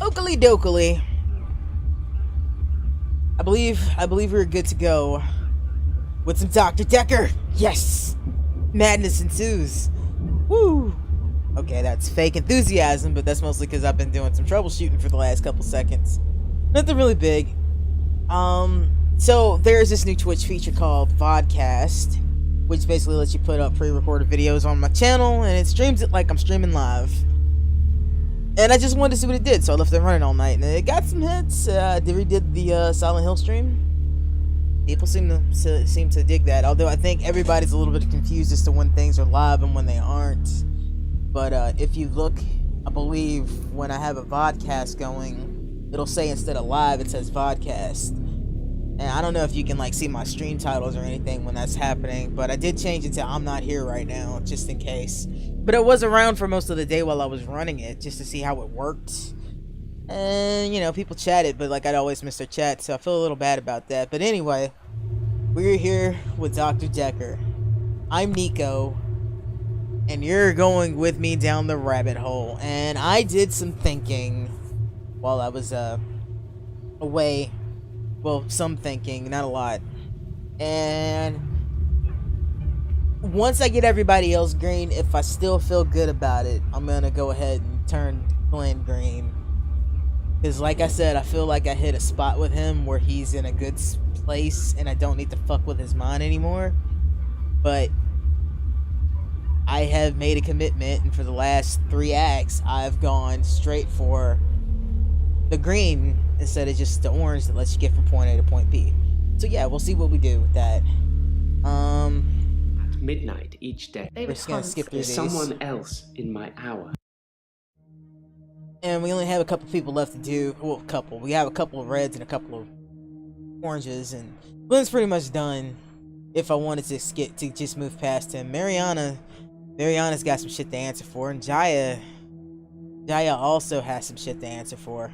Oakley dokley. I believe we're good to go with some Dr. Dekker. Yes! Madness ensues. Woo! Okay, that's fake enthusiasm, but that's mostly because I've been doing some troubleshooting for the last couple seconds. Nothing really big. So there's this new Twitch feature called Vodcast, which basically lets you put up pre-recorded videos on my channel, and it streams it like I'm streaming live. And I just wanted to see what it did, so I left it running all night, and it got some hits. We did the Silent Hill stream. People seem to dig that, although I think everybody's a little bit confused as to when things are live and when they aren't. But if you look, I believe when I have a vodcast going, it'll say instead of live, it says vodcast. And I don't know if you can like see my stream titles or anything when that's happening, but I did change it to I'm not here right now, just in case. But I was around for most of the day while I was running it, just to see how it worked. And, you know, people chatted, but like I'd always miss their chat, so I feel a little bad about that. But anyway, we're here with Dr. Dekker. I'm Nico, and you're going with me down the rabbit hole. And I did some thinking while I was away. Well, some thinking, not a lot. And once I get everybody else green, if I still feel good about it, I'm gonna go ahead and turn Glenn green. Because like I said, I feel like I hit a spot with him where he's in a good place and I don't need to fuck with his mind anymore. But I have made a commitment, and for the last 3 acts, I've gone straight for the green instead of just the orange that lets you get from point A to point B. So yeah, we'll see what we do with that. At midnight each day, we're just gonna skip through these. Someone else in my hour. And we only have a couple people left to do. Well, a couple. We have a couple of reds and a couple of oranges, and Glenn's pretty much done. If I wanted to just move past him, Mariana's got some shit to answer for, and Jaya also has some shit to answer for.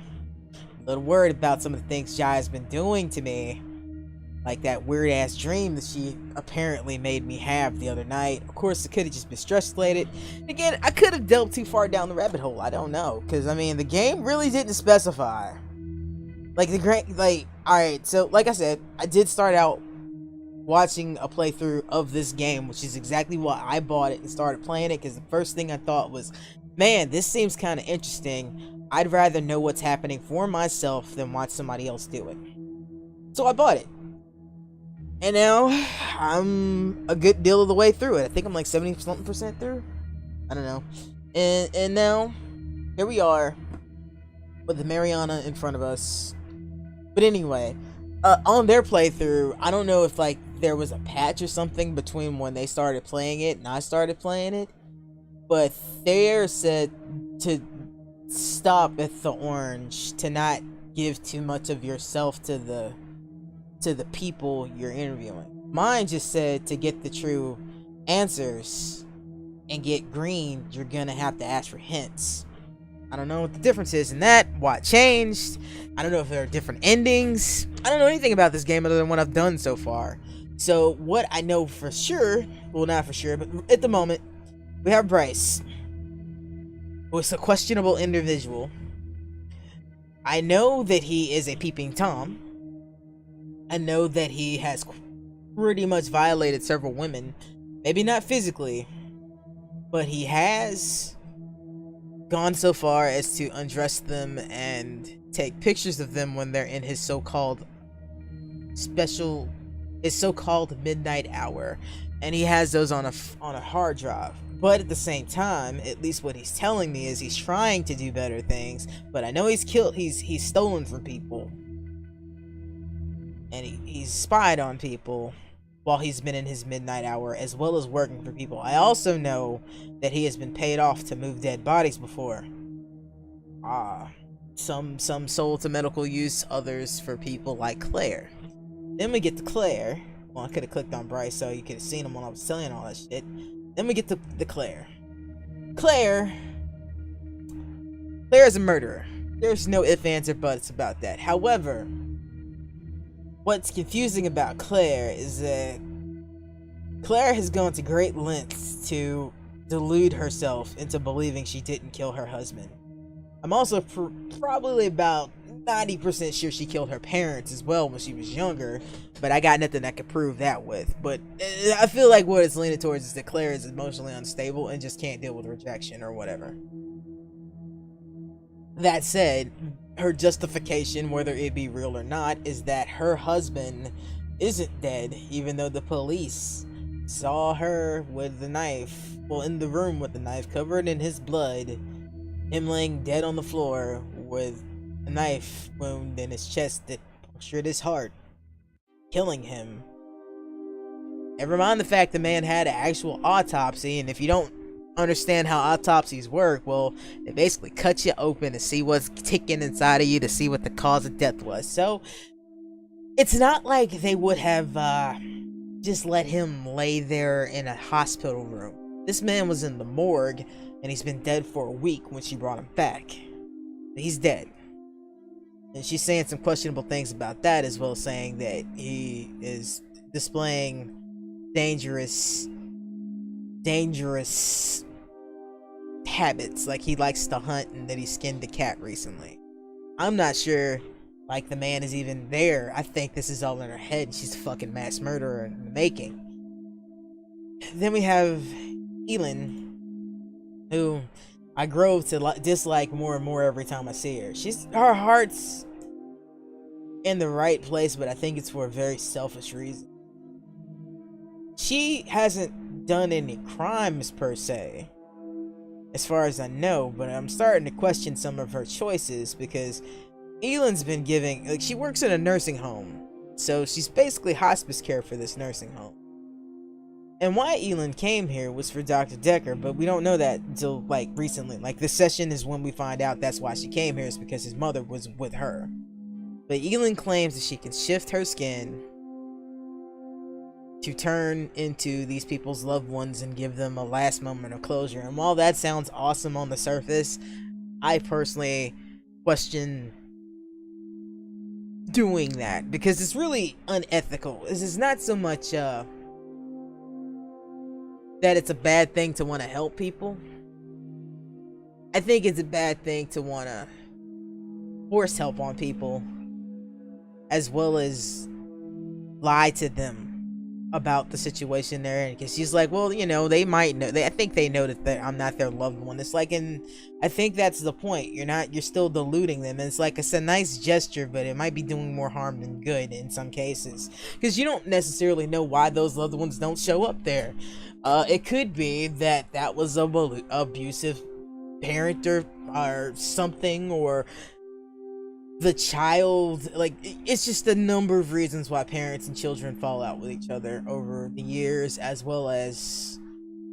A little worried about some of the things Jaya's been doing to me, like that weird ass dream that she apparently made me have the other night. Of course, it could have just been stress related. Again, I could have delved too far down the rabbit hole. I don't know, because I mean, the game really didn't specify. Alright, so like I said, I did start out watching a playthrough of this game, which is exactly why I bought it and started playing it, because the first thing I thought was, man, this seems kind of interesting. I'd rather know what's happening for myself than watch somebody else do it. So I bought it. And now, I'm a good deal of the way through it. I think I'm like 70-something% through. I don't know. And now, here we are, with the Mariana in front of us. But anyway, on their playthrough, I don't know if like there was a patch or something between when they started playing it and I started playing it. But Thayer said to stop at the orange, to not give too much of yourself to the people you're interviewing. Mine just said to get the true answers and get green, you're gonna have to ask for hints. I don't know what the difference is in that, why it changed. I don't know if there are different endings. I don't know anything about this game other than what I've done so far. So what I know for sure, well, not for sure, but at the moment, we have Bryce, who is a questionable individual. I know that he is a peeping Tom. I know that he has pretty much violated several women. Maybe not physically, but he has gone so far as to undress them and take pictures of them when they're in his so-called midnight hour. And he has those on a hard drive. But at the same time, at least what he's telling me is he's trying to do better things. But I know he's stolen from people. And he's spied on people while he's been in his midnight hour, as well as working for people. I also know that he has been paid off to move dead bodies before. Some sold to medical use, others for people like Claire. Then we get to Claire. Well, I could have clicked on Bryce so you could have seen him when I was telling all that shit. Then we get to Claire. Claire is a murderer. There's no ifs, ands, or buts about that. However, what's confusing about Claire is that Claire has gone to great lengths to delude herself into believing she didn't kill her husband. I'm also probably about 90% sure she killed her parents as well when she was younger, but I got nothing I could prove that with. But I feel like what it's leaning towards is that Claire is emotionally unstable and just can't deal with rejection or whatever. That said, her justification, whether it be real or not, is that her husband isn't dead, even though the police saw her with the knife, well, in the room with the knife, covered in his blood, him laying dead on the floor with a knife wound in his chest that punctured his heart, killing him. Never mind the fact the man had an actual autopsy, and if you don't understand how autopsies work, well, they basically cut you open to see what's ticking inside of you to see what the cause of death was. So it's not like they would have just let him lay there in a hospital room. This man was in the morgue, and he's been dead for a week when she brought him back. He's dead. And she's saying some questionable things about that, as well as saying that he is displaying dangerous habits, like he likes to hunt and that he skinned a cat recently. I'm not sure, like, the man is even there. I think this is all in her head. She's a fucking mass murderer in the making. Then we have Elin, who I grow to dislike more and more every time I see her. Her heart's in the right place, but I think it's for a very selfish reason. She hasn't done any crimes per se, as far as I know, but I'm starting to question some of her choices because Elin's been giving, like, she works in a nursing home, so she's basically hospice care for this nursing home. And why Elin came here was for Dr. Dekker, but we don't know that until, like, recently. Like, this session is when we find out that's why she came here, is because his mother was with her. But Elin claims that she can shift her skin to turn into these people's loved ones and give them a last moment of closure. And while that sounds awesome on the surface, I personally question doing that because it's really unethical. This is not so much that it's a bad thing to want to help people. I think it's a bad thing to want to force help on people, as well as lie to them about the situation they're in, because she's like, well, you know, they might know, I think they know that I'm not their loved one. It's like, and I think that's the point. You're still deluding them, and it's like, it's a nice gesture, but it might be doing more harm than good in some cases, because you don't necessarily know why those loved ones don't show up there. It could be that was a abusive parent or something, or the child, like, it's just a number of reasons why parents and children fall out with each other over the years, as well as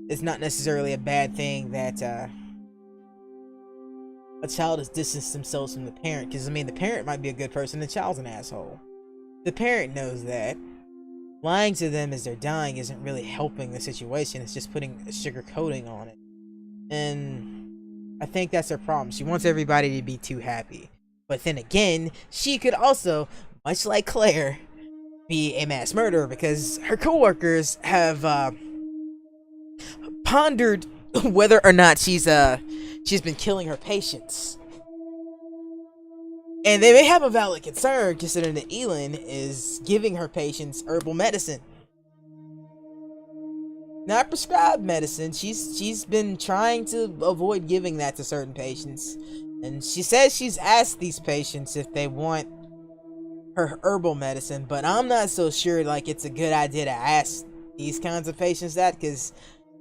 it's not necessarily a bad thing that a child has distanced themselves from the parent, because I mean, the parent might be a good person, the child's an asshole. The parent knows that. Lying to them as they're dying isn't really helping the situation, it's just putting a sugar coating on it. And I think that's her problem. She wants everybody to be too happy. But then again, she could also, much like Claire, be a mass murderer, because her coworkers have pondered whether or not she's been killing her patients. And they may have a valid concern, considering that Elin is giving her patients herbal medicine. Not prescribed medicine. She's been trying to avoid giving that to certain patients. And she says she's asked these patients if they want her herbal medicine, but I'm not so sure, like, it's a good idea to ask these kinds of patients that, because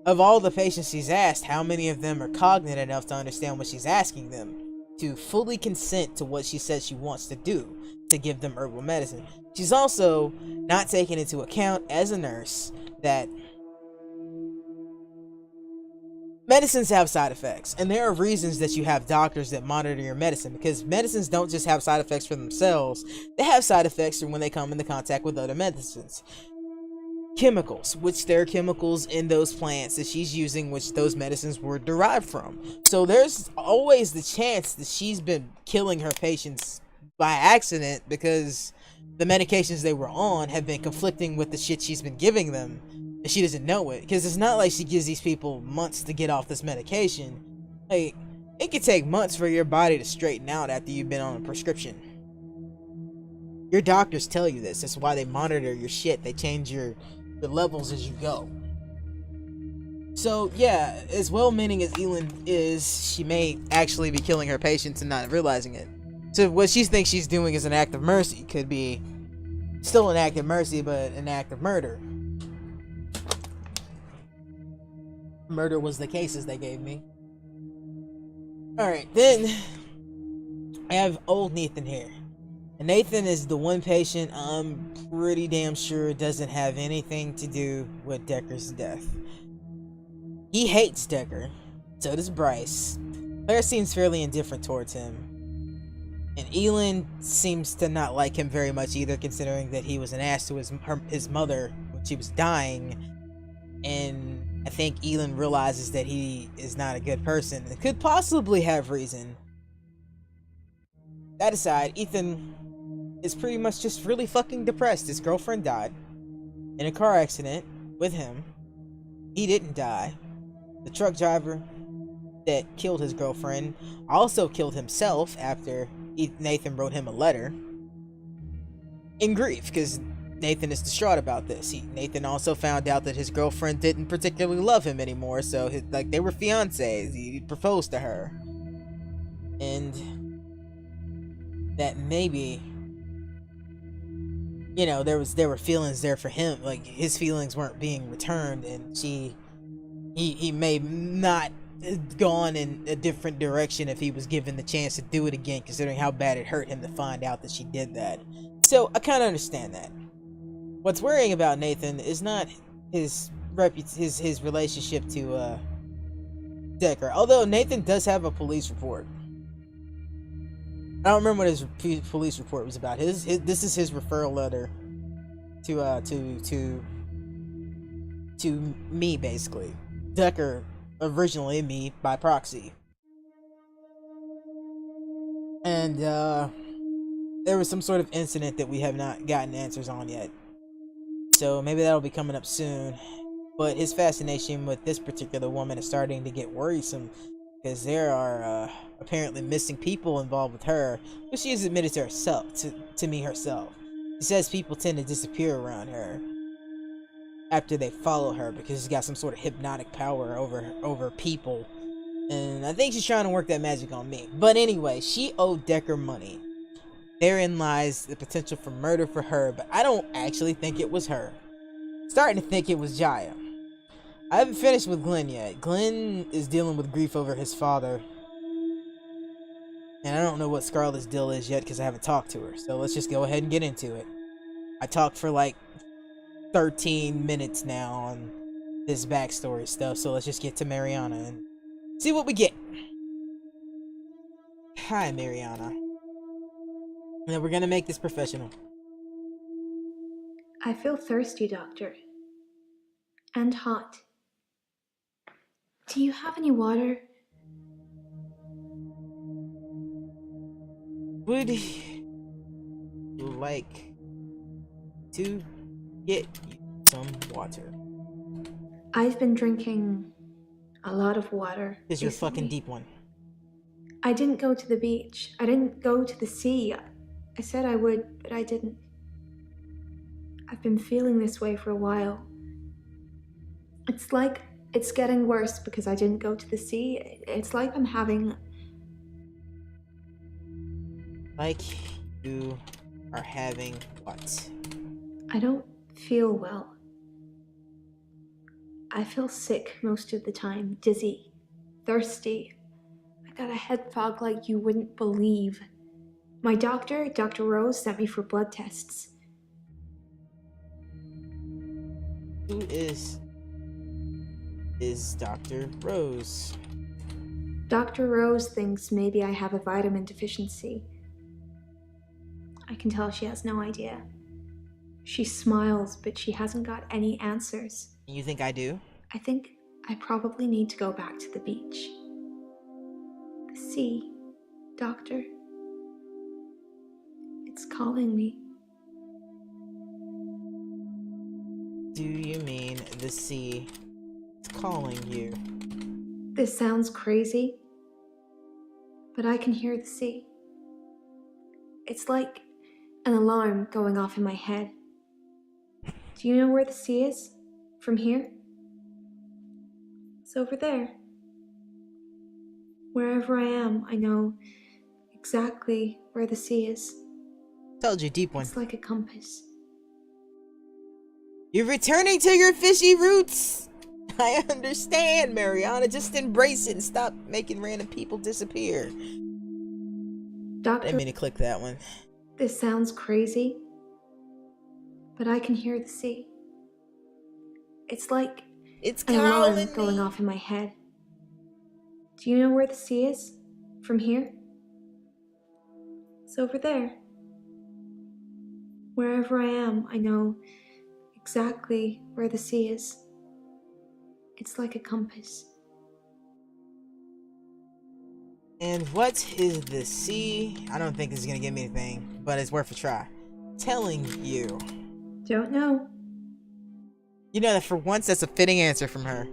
of all the patients she's asked, how many of them are cognizant enough to understand what she's asking them, to fully consent to what she says she wants to do, to give them herbal medicine. She's also not taking into account, as a nurse, that medicines have side effects, and there are reasons that you have doctors that monitor your medicine, because medicines don't just have side effects for themselves, they have side effects when they come into contact with other medicines. Chemicals, which there are chemicals in those plants that she's using, which those medicines were derived from. So there's always the chance that she's been killing her patients by accident, because the medications they were on have been conflicting with the shit she's been giving them. And she doesn't know it, because it's not like she gives these people months to get off this medication. Like, It can take months for your body to straighten out after you've been on a prescription. Your doctors tell you this. That's why they monitor your shit. They change your levels as you go. So, yeah, as well-meaning as Elin is, she may actually be killing her patients and not realizing it. So what she thinks she's doing is an act of mercy. Could be still an act of mercy, but an act of murder. Murder was the cases they gave me. Alright, then I have old Nathan here. And Nathan is the one patient I'm pretty damn sure doesn't have anything to do with Dekker's death. He hates Dekker. So does Bryce. Claire seems fairly indifferent towards him. And Elin seems to not like him very much either, considering that he was an ass to his mother when she was dying. And I think Elin realizes that he is not a good person and could possibly have reason. That aside, Ethan is pretty much just really fucking depressed. His girlfriend died in a car accident with him. He didn't die. The truck driver that killed his girlfriend also killed himself after Nathan wrote him a letter in grief, because Nathan is distraught about this. Nathan also found out that his girlfriend didn't particularly love him anymore, so like they were fiancés. He proposed to her, and that maybe, you know, there were feelings there for him. Like his feelings weren't being returned, and he may not gone in a different direction if he was given the chance to do it again, considering how bad it hurt him to find out that she did that. So I kind of understand that. What's worrying about Nathan is not his relationship to Dekker, although Nathan does have a police report. I don't remember what his police report was about. This is his referral letter to me, basically. Dekker, originally me by proxy. And there was some sort of incident that we have not gotten answers on yet. So maybe that'll be coming up soon. But his fascination with this particular woman is starting to get worrisome, because there are apparently missing people involved with her, which she has admitted to herself, to me herself. She says people tend to disappear around her after they follow her because she's got some sort of hypnotic power over people. And I think she's trying to work that magic on me. But anyway, she owed Dekker money. Therein lies the potential for murder for her, but I don't actually think it was her. Starting to think it was Jaya. I haven't finished with Glenn yet. Glenn is dealing with grief over his father. And I don't know what Scarlett's deal is yet because I haven't talked to her. So let's just go ahead and get into it. I talked for like 13 minutes now on this backstory stuff, so let's just get to Mariana and see what we get. Hi, Mariana. And then we're gonna make this professional. I feel thirsty, Doctor. And hot. Do you have any water? Would you like to get you some water? I've been drinking a lot of water. Is your fucking deep one? I didn't go to the beach. I didn't go to the sea. I said I would, but I didn't. I've been feeling this way for a while. It's like it's getting worse because I didn't go to the sea. It's like I'm having... Like you are having what? I don't feel well. I feel sick most of the time, dizzy, thirsty. I got a head fog like you wouldn't believe. My doctor, Dr. Rose, sent me for blood tests. Who is Dr. Rose? Dr. Rose thinks maybe I have a vitamin deficiency. I can tell she has no idea. She smiles, but she hasn't got any answers. You think I do? I think I probably need to go back to the beach. The sea, Doctor. It's calling me. Do you mean the sea is calling you? This sounds crazy, but I can hear the sea. It's like an alarm going off in my head. Do you know where the sea is? From here? It's over there. Wherever I am, I know exactly where the sea is. Told you, deep one. It's like a compass. You're returning to your fishy roots. I understand, Mariana. Just embrace it and stop making random people disappear. I Doctor, didn't mean to click that one. this sounds crazy, but I can hear the sea. It's like It's an alarm calling going me. off in my head. Do you know where the sea is? From here? It's over there. Wherever I am, I know exactly where the sea is. It's like a compass. And what is the sea? I don't think this is gonna give me anything, but it's worth a try. Telling you. Don't know. You know that for once that's a fitting answer from her.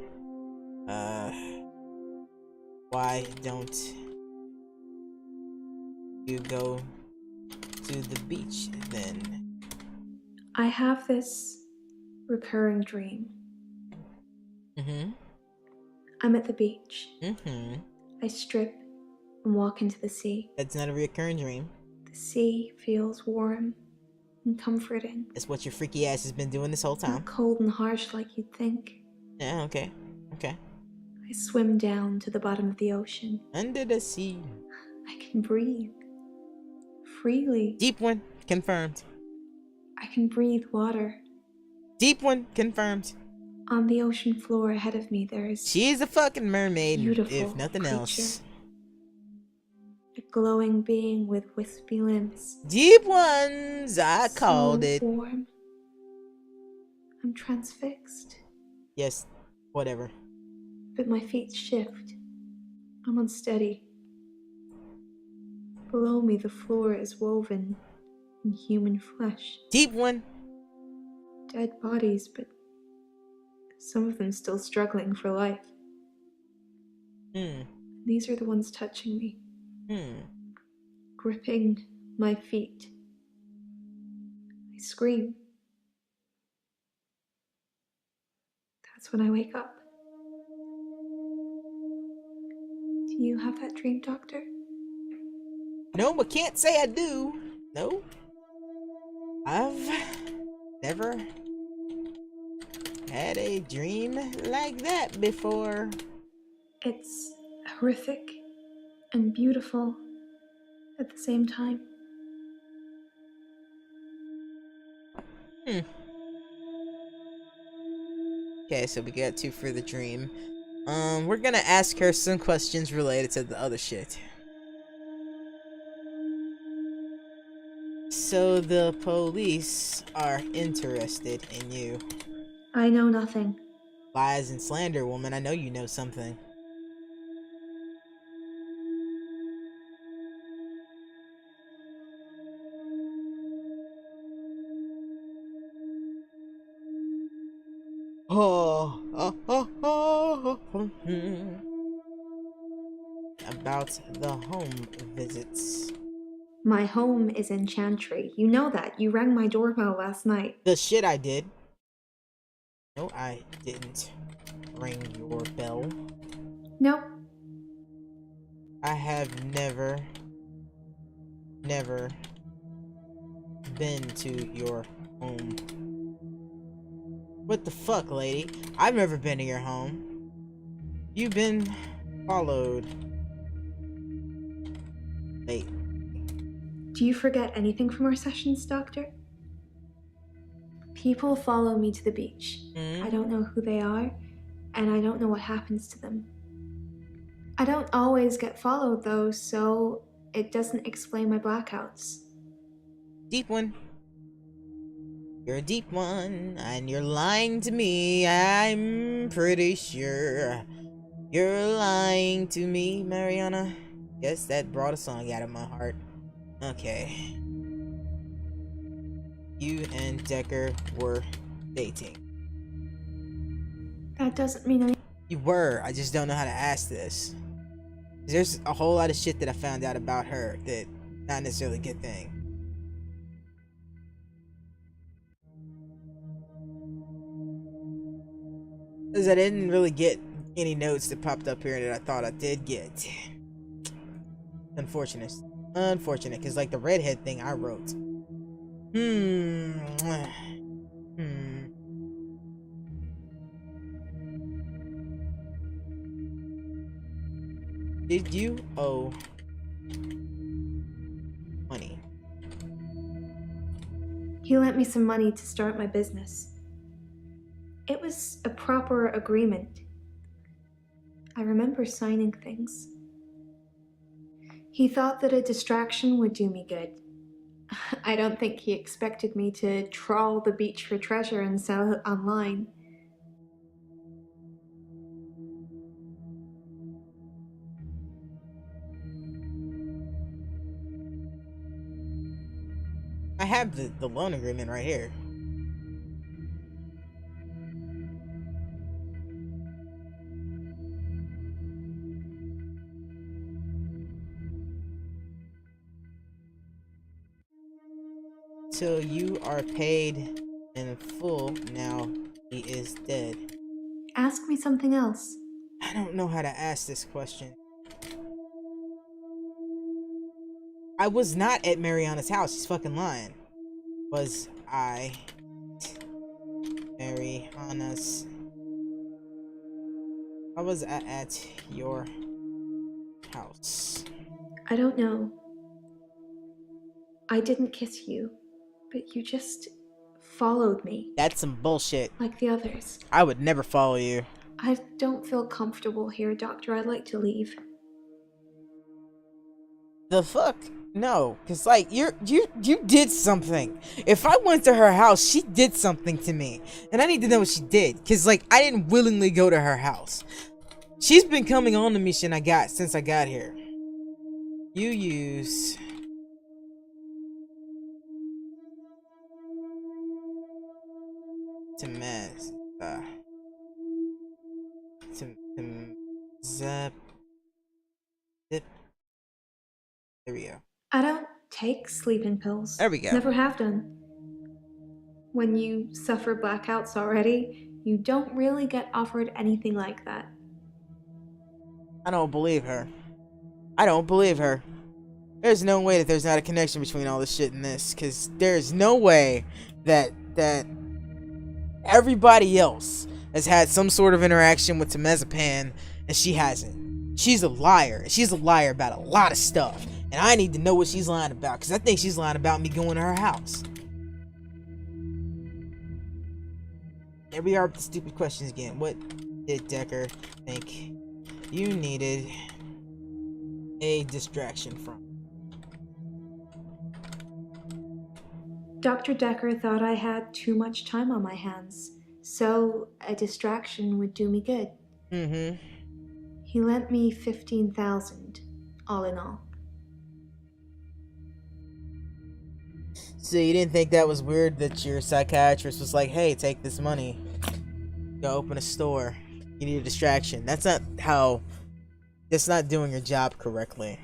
Why don't you go to the beach then? I have this recurring dream. Mm-hmm. I'm at the beach. Mm-hmm. I strip and walk into the sea. That's not a recurring dream. The sea feels warm and comforting. That's what your freaky ass has been doing this whole time. Not cold and harsh like you'd think. Yeah, okay. Okay. I swim down to the bottom of the ocean. Under the sea. I can breathe freely. Deep one, confirmed. I can breathe water. Deep one, confirmed. On the ocean floor ahead of me, there is She is a fucking mermaid, beautiful if nothing creature. else. A glowing being with wispy limbs. Deep ones, I called So it. warm. I'm transfixed, Yes, whatever. but my feet shift. I'm unsteady. Below me, the floor is woven in human flesh. Deep one. Dead bodies, but some of them still struggling for life. These are the ones touching me, gripping my feet. I scream. That's when I wake up. Do you have that dream, Doctor? No, I can't say I do. No. I've never had a dream like that before. It's horrific and beautiful at the same time. Okay, so we got 2 for the dream. We're gonna ask her some questions related to the other shit. So the police are interested in you. I know nothing. Lies and slander, woman. I know you know something. About the home visits. My home is in Chantry. You know that. You rang my doorbell last night. The shit I did. No, I didn't ring your bell. Nope. I have never been to your home. What the fuck, lady? I've never been to your home. You've been followed. Wait. Do you forget anything from our sessions, Doctor? People follow me to the beach. I don't know who they are, and I don't know what happens to them. I don't always get followed, though, so it doesn't explain my blackouts. Deep one. You're a deep one, and you're lying to me. I'm pretty sure you're lying to me, Mariana. Guess that brought a song out of my heart. Okay. You and Dekker were dating. That doesn't mean You were. I just don't know how to ask this. There's a whole lot of shit that I found out about her that not necessarily a good thing. Because I didn't really get any notes that popped up here that I thought I did get. Unfortunate. Unfortunate, because like the redhead thing I wrote. Did you owe money? He lent me some money to start my business. It was a proper agreement. I remember signing things. He thought that a distraction would do me good. I don't think he expected me to trawl the beach for treasure and sell it online. I have the loan agreement right here. Till you are paid in full, now he is dead. Ask me something else. I don't know how to ask this question. I was not at Mariana's house. She's fucking lying. Was I Mariana's? I was at your house. I don't know. I didn't kiss you, but you just followed me. That's some bullshit. Like the others. I would never follow you. I don't feel comfortable here, Doctor. I'd like to leave. The fuck? No, cause like you did something. If I went to her house, she did something to me, and I need to know what she did. Cause like I didn't willingly go to her house. She's been coming on to me since I got here. You use to mess zap. There we go. I don't take sleeping pills. There we go. Never have done. When you suffer blackouts already, you don't really get offered anything like that. I don't believe her. I don't believe her. There's no way that there's not a connection between all this shit and this, because there's no way that everybody else has had some sort of interaction with Temazepam and she hasn't. She's a liar. She's a liar about a lot of stuff. And I need to know what she's lying about, because I think she's lying about me going to her house. Here we are with the stupid questions again. What did Dekker think you needed a distraction from? Dr. Dekker thought I had too much time on my hands, so a distraction would do me good. Mm-hmm. He lent me $15,000, all in all. So you didn't think that was weird that your psychiatrist was like, hey, take this money, go open a store, you need a distraction? That's not doing your job correctly.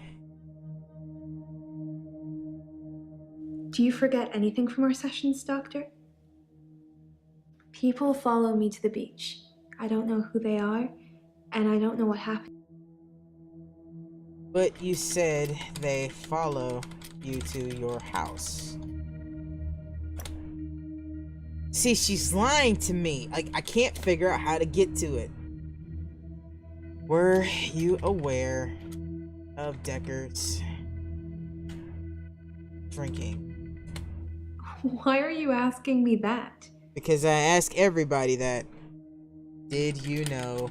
Do you forget anything from our sessions, Doctor? People follow me to the beach. I don't know who they are, and I don't know what happened. But you said they follow you to your house. See, she's lying to me. I can't figure out how to get to it. Were you aware of Dekker's drinking? Why are you asking me that? Because I ask everybody that. Did you know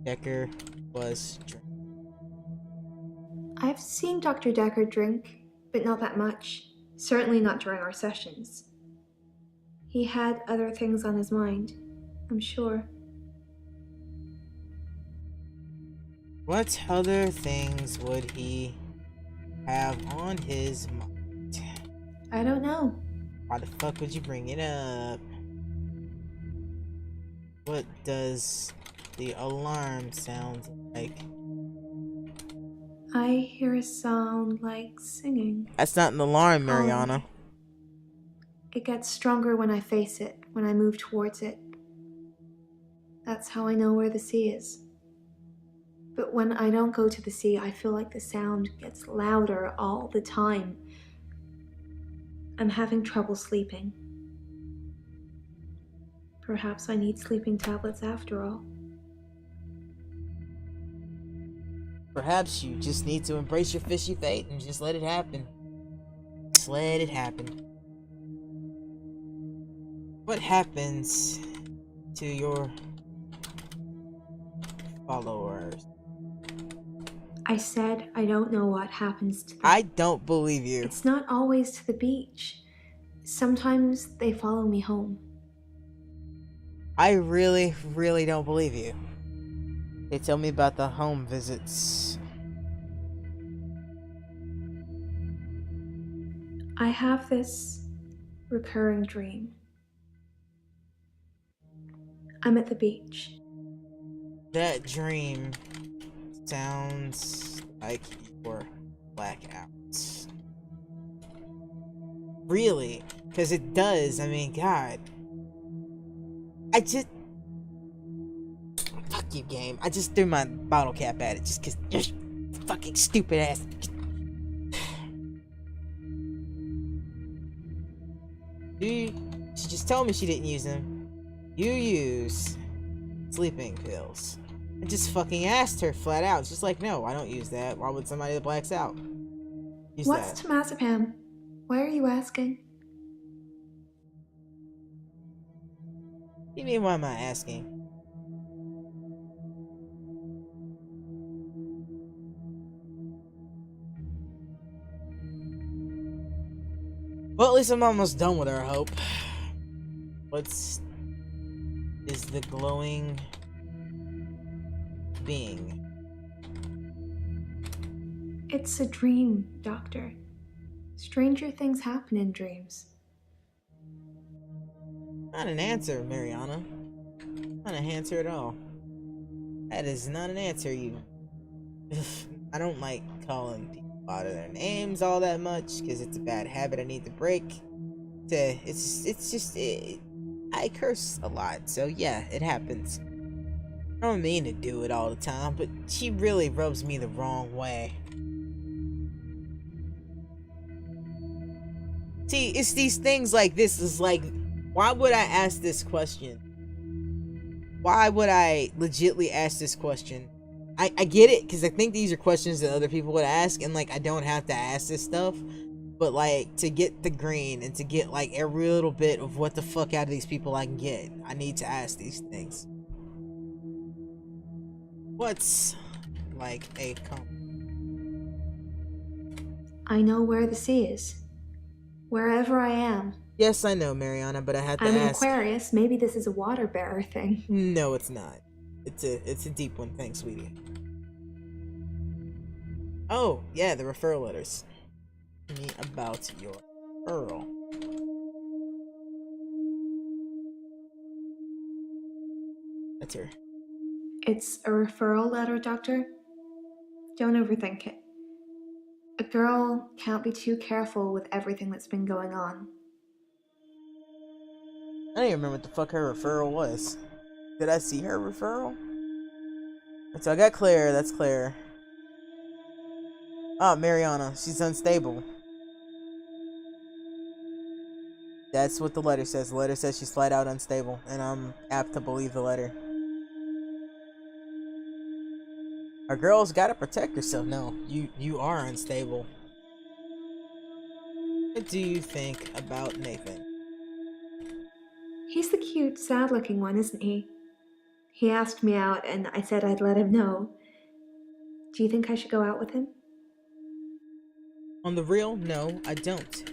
Dekker was drinking? I've seen Dr. Dekker drink, but not that much. Certainly not during our sessions. He had other things on his mind, I'm sure. What other things would he have on his mind? I don't know. Why the fuck would you bring it up? What does the alarm sound like? I hear a sound like singing. That's not an alarm, Calling Mariana. me. It gets stronger when I face it, when I move towards it. That's how I know where the sea is. But when I don't go to the sea, I feel like the sound gets louder all the time. I'm having trouble sleeping. Perhaps I need sleeping tablets after all. Perhaps you just need to embrace your fishy fate and just let it happen. Just let it happen. What happens to your followers? I said I don't know what happens to them. I don't believe you. It's not always to the beach. Sometimes they follow me home. I really, really don't believe you. They tell me about the home visits. I have this recurring dream. I'm at the beach. That dream sounds like your blackout. Really? Because it does. I mean, God. Fuck you, game. I just threw my bottle cap at it just because you're fucking stupid ass. She just told me she didn't use them. You use sleeping pills. I just fucking asked her flat out. She's like, no, I don't use that. Why would somebody that blacks out use What's that? temazepam? Why are you asking? What do you mean, why am I asking? Well, at least I'm almost done with her, I hope. Is the glowing being? It's a dream, Doctor. Stranger things happen in dreams. Not an answer, Mariana. Not an answer at all. That is not an answer, you. I don't like calling people out of their names all that much because it's a bad habit I need to break. I curse a lot, so yeah, it happens. I don't mean to do it all the time, but she really rubs me the wrong way. See, it's these things like this. Is like, why would I ask this question? Why would I legitly ask this question? I get it, because I think these are questions that other people would ask, and like I don't have to ask this stuff. But like, to get the green and to get like every little bit of what the fuck out of these people I can get, I need to ask these things. What's like a I know where the sea is. Wherever I am. Yes, I know, Mariana, but I had to I'm an ask. Aquarius. Maybe this is a water bearer thing. No, it's not. It's a deep one, thanks, sweetie. Oh, yeah, the referral letters. Tell me about your referral. That's her. It's a referral letter, Doctor. Don't overthink it. A girl can't be too careful with everything that's been going on. I don't even remember what the fuck her referral was. Did I see her referral? So I got Claire, that's Claire. Oh, Mariana, she's unstable. That's what the letter says. The letter says she's flat out unstable, and I'm apt to believe the letter. Our girl's gotta protect herself. No, you are unstable. What do you think about Nathan? He's the cute, sad-looking one, isn't he? He asked me out, and I said I'd let him know. Do you think I should go out with him? On the real, no, I don't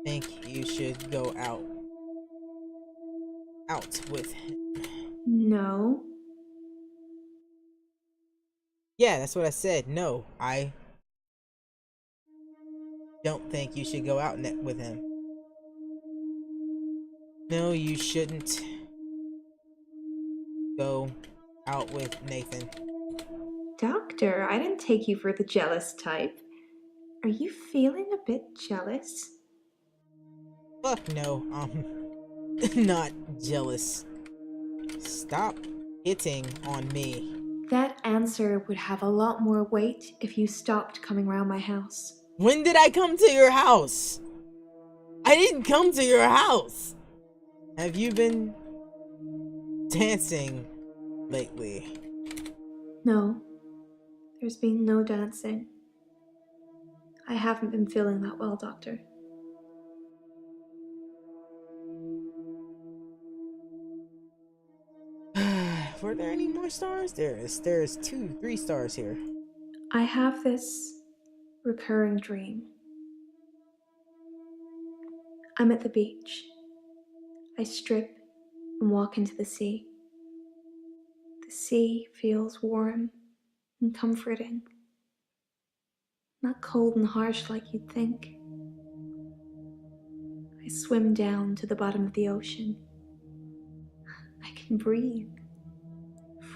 think you should go out with him. No. Yeah, that's what I said. No, I don't think you should go out with him. No, you shouldn't go out with Nathan. Doctor, I didn't take you for the jealous type. Are you feeling a bit jealous? Fuck no, not jealous. Stop hitting on me. That answer would have a lot more weight if you stopped coming round my house. When did I come to your house? I didn't come to your house. Have you been dancing lately? No, there's been no dancing. I haven't been feeling that well, Doctor. Were there any more stars? There's 3 stars here. I have this recurring dream. I'm at the beach. I strip and walk into the sea. The sea feels warm and comforting, not cold and harsh like you'd think. I swim down to the bottom of the ocean. I can breathe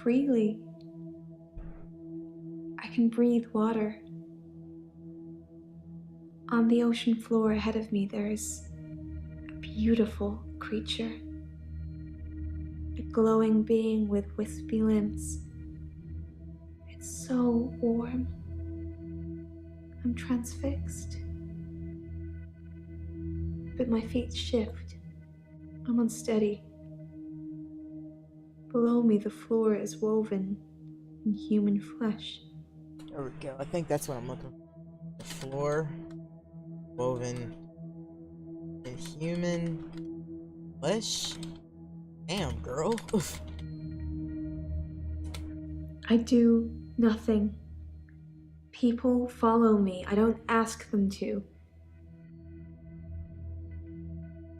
freely. I can breathe water. On the ocean floor ahead of me, there's a beautiful creature. A glowing being with wispy limbs. It's so warm. I'm transfixed. But my feet shift. I'm unsteady. Below me, the floor is woven in human flesh. There we go. I think that's what I'm looking for. The floor woven in human flesh. Damn, girl. I do nothing. People follow me. I don't ask them to.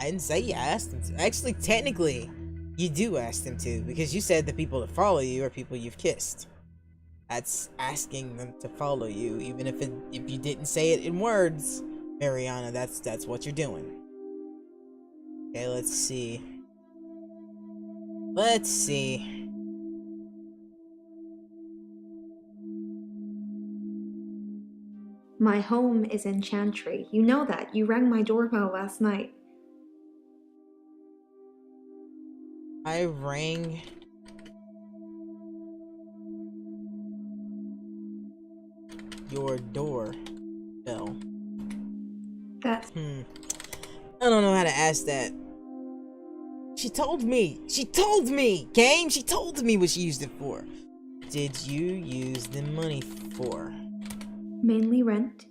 I didn't say you asked them to. Actually, technically, you do ask them to, because you said the people that follow you are people you've kissed. That's asking them to follow you, even if you didn't say it in words, Mariana. That's what you're doing. Okay, let's see. Let's see. My home is in Chantry. You know that. You rang my doorbell last night. I rang your doorbell. That's I don't know how to ask that. She told me, game. She told me what she used it for. Did you use the money for? mainly rent.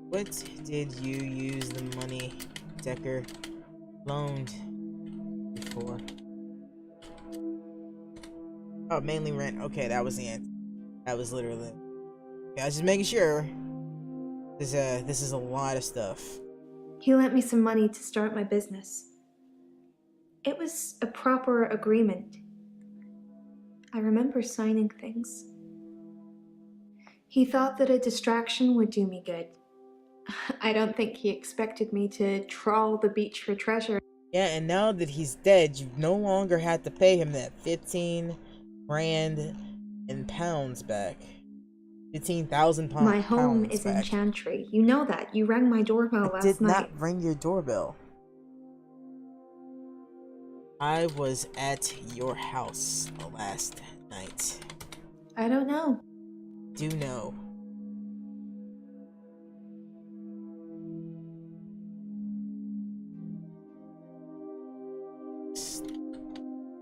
What did you use the money Dekker loaned you for? Oh, mainly rent. Okay, that was the answer. That was literally. Okay, I was just making sure. This is a lot of stuff. He lent me some money to start my business. It was a proper agreement. I remember signing things. He thought that a distraction would do me good. I don't think he expected me to trawl the beach for treasure. Yeah, and now that he's dead, you no longer have to pay him that 15 grand in pounds back. 15,000 pounds. My home is in Chantry. You know that. You rang my doorbell last night. I did not ring your doorbell. I was at your house last night. I don't know. Do know.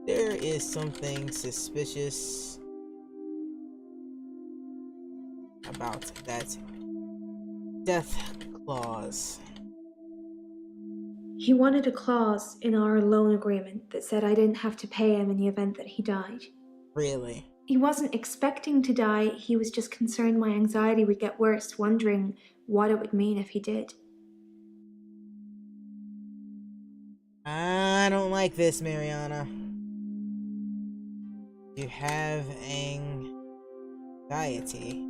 There is something suspicious about that death clause. He wanted a clause in our loan agreement that said I didn't have to pay him in the event that he died. Really? He wasn't expecting to die, he was just concerned my anxiety would get worse, wondering what it would mean if he did. I don't like this, Mariana. You have anxiety.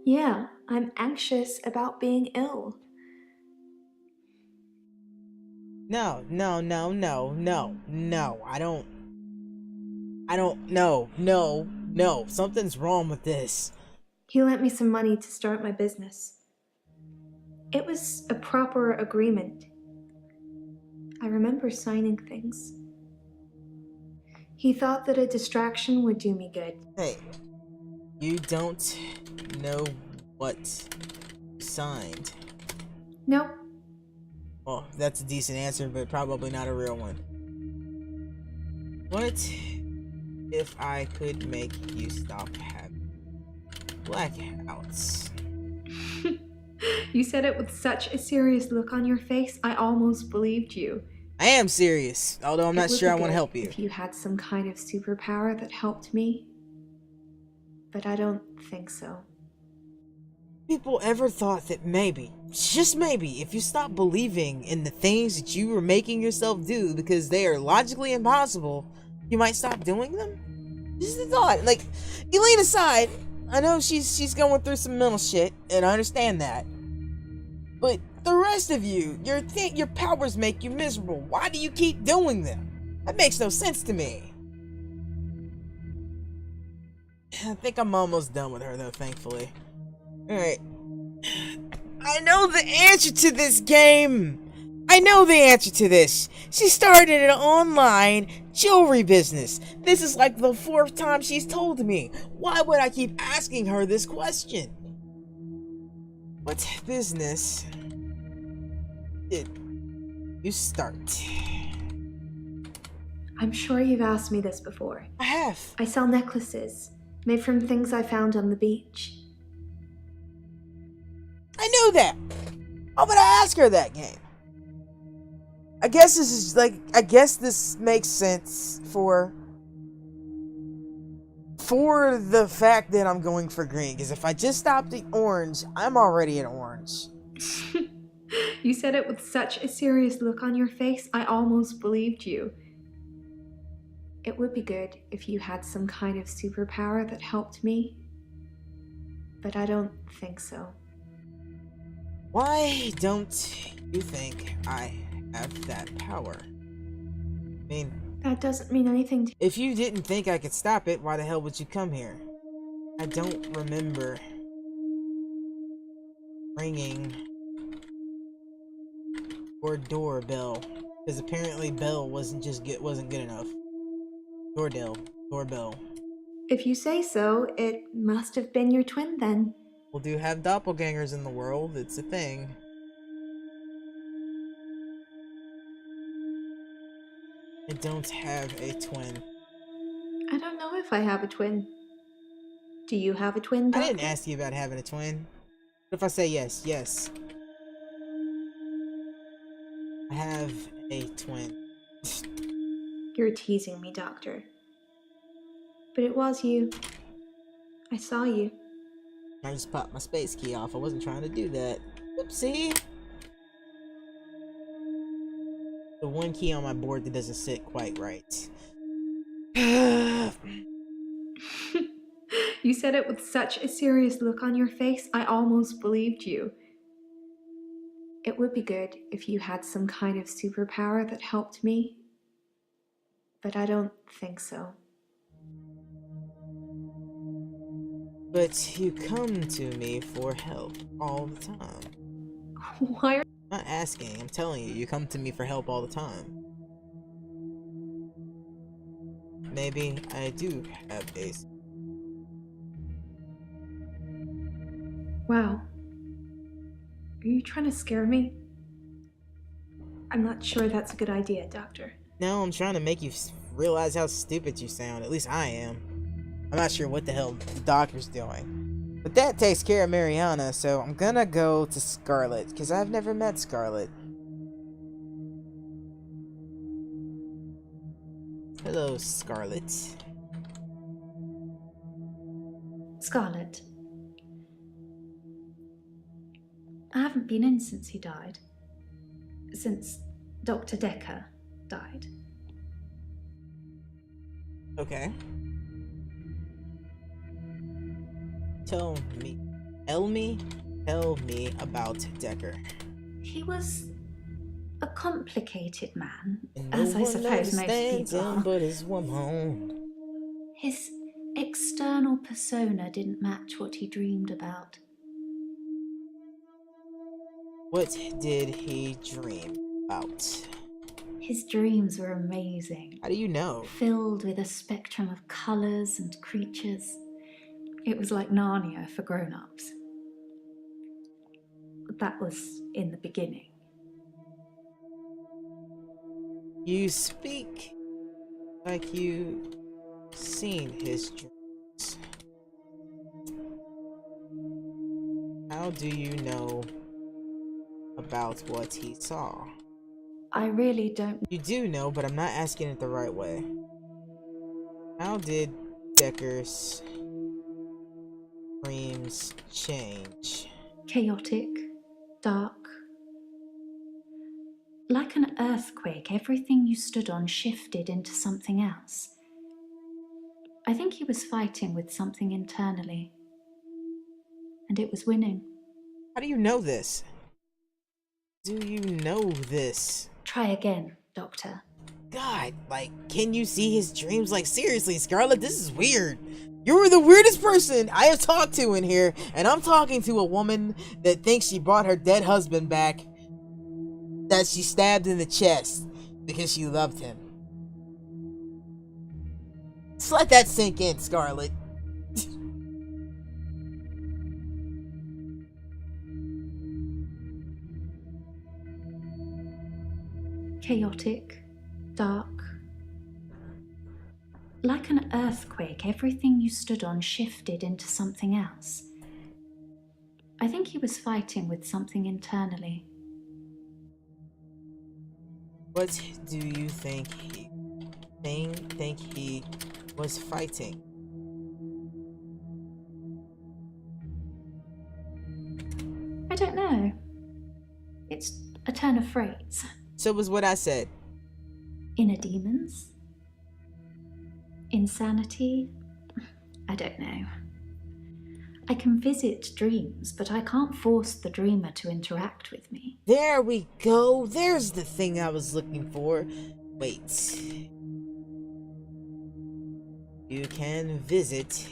Yeah, I'm anxious about being ill. No, no, no, no, no, no. I don't, no. Something's wrong with this. He lent me some money to start my business. It was a proper agreement. I remember signing things. He thought that a distraction would do me good. Hey, you don't know what you signed. Nope. Well, that's a decent answer, but probably not a real one. What if I could make you stop having blackouts? You said it with such a serious look on your face, I almost believed you. I am serious, although I'm not sure I want to help you. If you had some kind of superpower that helped me, but I don't think so. People ever thought that maybe, just maybe, if you stop believing in the things that you were making yourself do because they are logically impossible, you might stop doing them? Just a thought. Like, Elaine aside, I know she's going through some mental shit, and I understand that. But the rest of you, your powers make you miserable. Why do you keep doing them? That makes no sense to me. I think I'm almost done with her, though, thankfully. Alright. I know the answer to this game! I know the answer to this! She started an online jewelry business. This is like the 4th time she's told me. Why would I keep asking her this question? What business did you start? I'm sure you've asked me this before. I have. I sell necklaces made from things I found on the beach. I knew that. Why would I ask her that game? I guess this makes sense for the fact that I'm going for green. Because if I just stopped at orange, I'm already at orange. You said it with such a serious look on your face, I almost believed you. It would be good if you had some kind of superpower that helped me, but I don't think so. Why don't you think I have that power? I mean, that doesn't mean anything to if you didn't think I could stop it, why the hell would you come here? I don't remember ringing your doorbell, because apparently bell wasn't good enough. Doorbell. If you say so, it must have been your twin then. People do have doppelgangers in the world. It's a thing. I don't have a twin. I don't know if I have a twin. Do you have a twin, Doctor? I didn't ask you about having a twin. What if I say yes? Yes. I have a twin. You're teasing me, Doctor. But it was you. I saw you. I just popped my space key off. I wasn't trying to do that. Oopsie. The one key on my board that doesn't sit quite right. You said it with such a serious look on your face, I almost believed you. It would be good if you had some kind of superpower that helped me, but I don't think so. But you come to me for help all the time. Why are I'm not asking, I'm telling you, you come to me for help all the time. Maybe I do have a... Wow. Are you trying to scare me? I'm not sure that's a good idea, Doctor. No, I'm trying to make you realize how stupid you sound. At least I am. I'm not sure what the hell the doctor's doing. But that takes care of Mariana, so I'm gonna go to Scarlet, because I've never met Scarlet. Hello, Scarlet. Scarlet. I haven't been in since he died. Since Dr. Dekker died. Okay. Tell me about Dekker. He was a complicated man, And no as I one suppose most understands people him are. but his woman. His external persona didn't match what he dreamed about. What did he dream about? His dreams were amazing, How do you know? filled with a spectrum of colours and creatures. It was like Narnia for grown-ups. That was in the beginning. You speak like you've seen his dreams. How do you know about what he saw? I really don't. You do know, but I'm not asking it the right way. How did Dekker's dreams change? Chaotic, dark. Like an earthquake, everything you stood on shifted into something else. I think he was fighting with something internally, and it was winning. How do you know this? Do you know this? Try again, Doctor. God, like, can you see his dreams? Like, seriously, Scarlet, this is weird. You're the weirdest person I have talked to in here, and I'm talking to a woman that thinks she brought her dead husband back, that she stabbed in the chest because she loved him. Just let that sink in, Scarlet. Chaotic, dark. Like an earthquake, everything you stood on shifted into something else. I think he was fighting with something internally. What do you think he was fighting? I don't know. It's a turn of phrase. So was what I said. Inner demons? Insanity? I don't know. I can visit dreams, but I can't force the dreamer to interact with me. There we go. There's the thing I was looking for. Wait. You can visit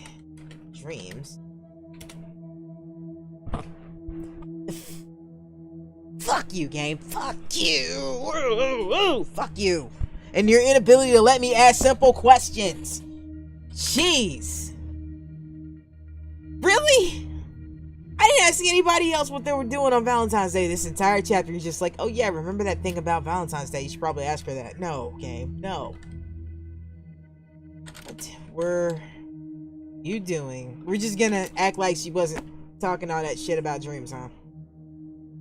dreams. Fuck you, game. Fuck you. Ooh, fuck you. And your inability to let me ask simple questions. Jeez. Really? I didn't ask anybody else what they were doing on Valentine's Day. This entire chapter is just like, oh yeah, remember that thing about Valentine's Day? You should probably ask her that. No, game. No. What were you doing? We're just gonna act like she wasn't talking all that shit about dreams, huh?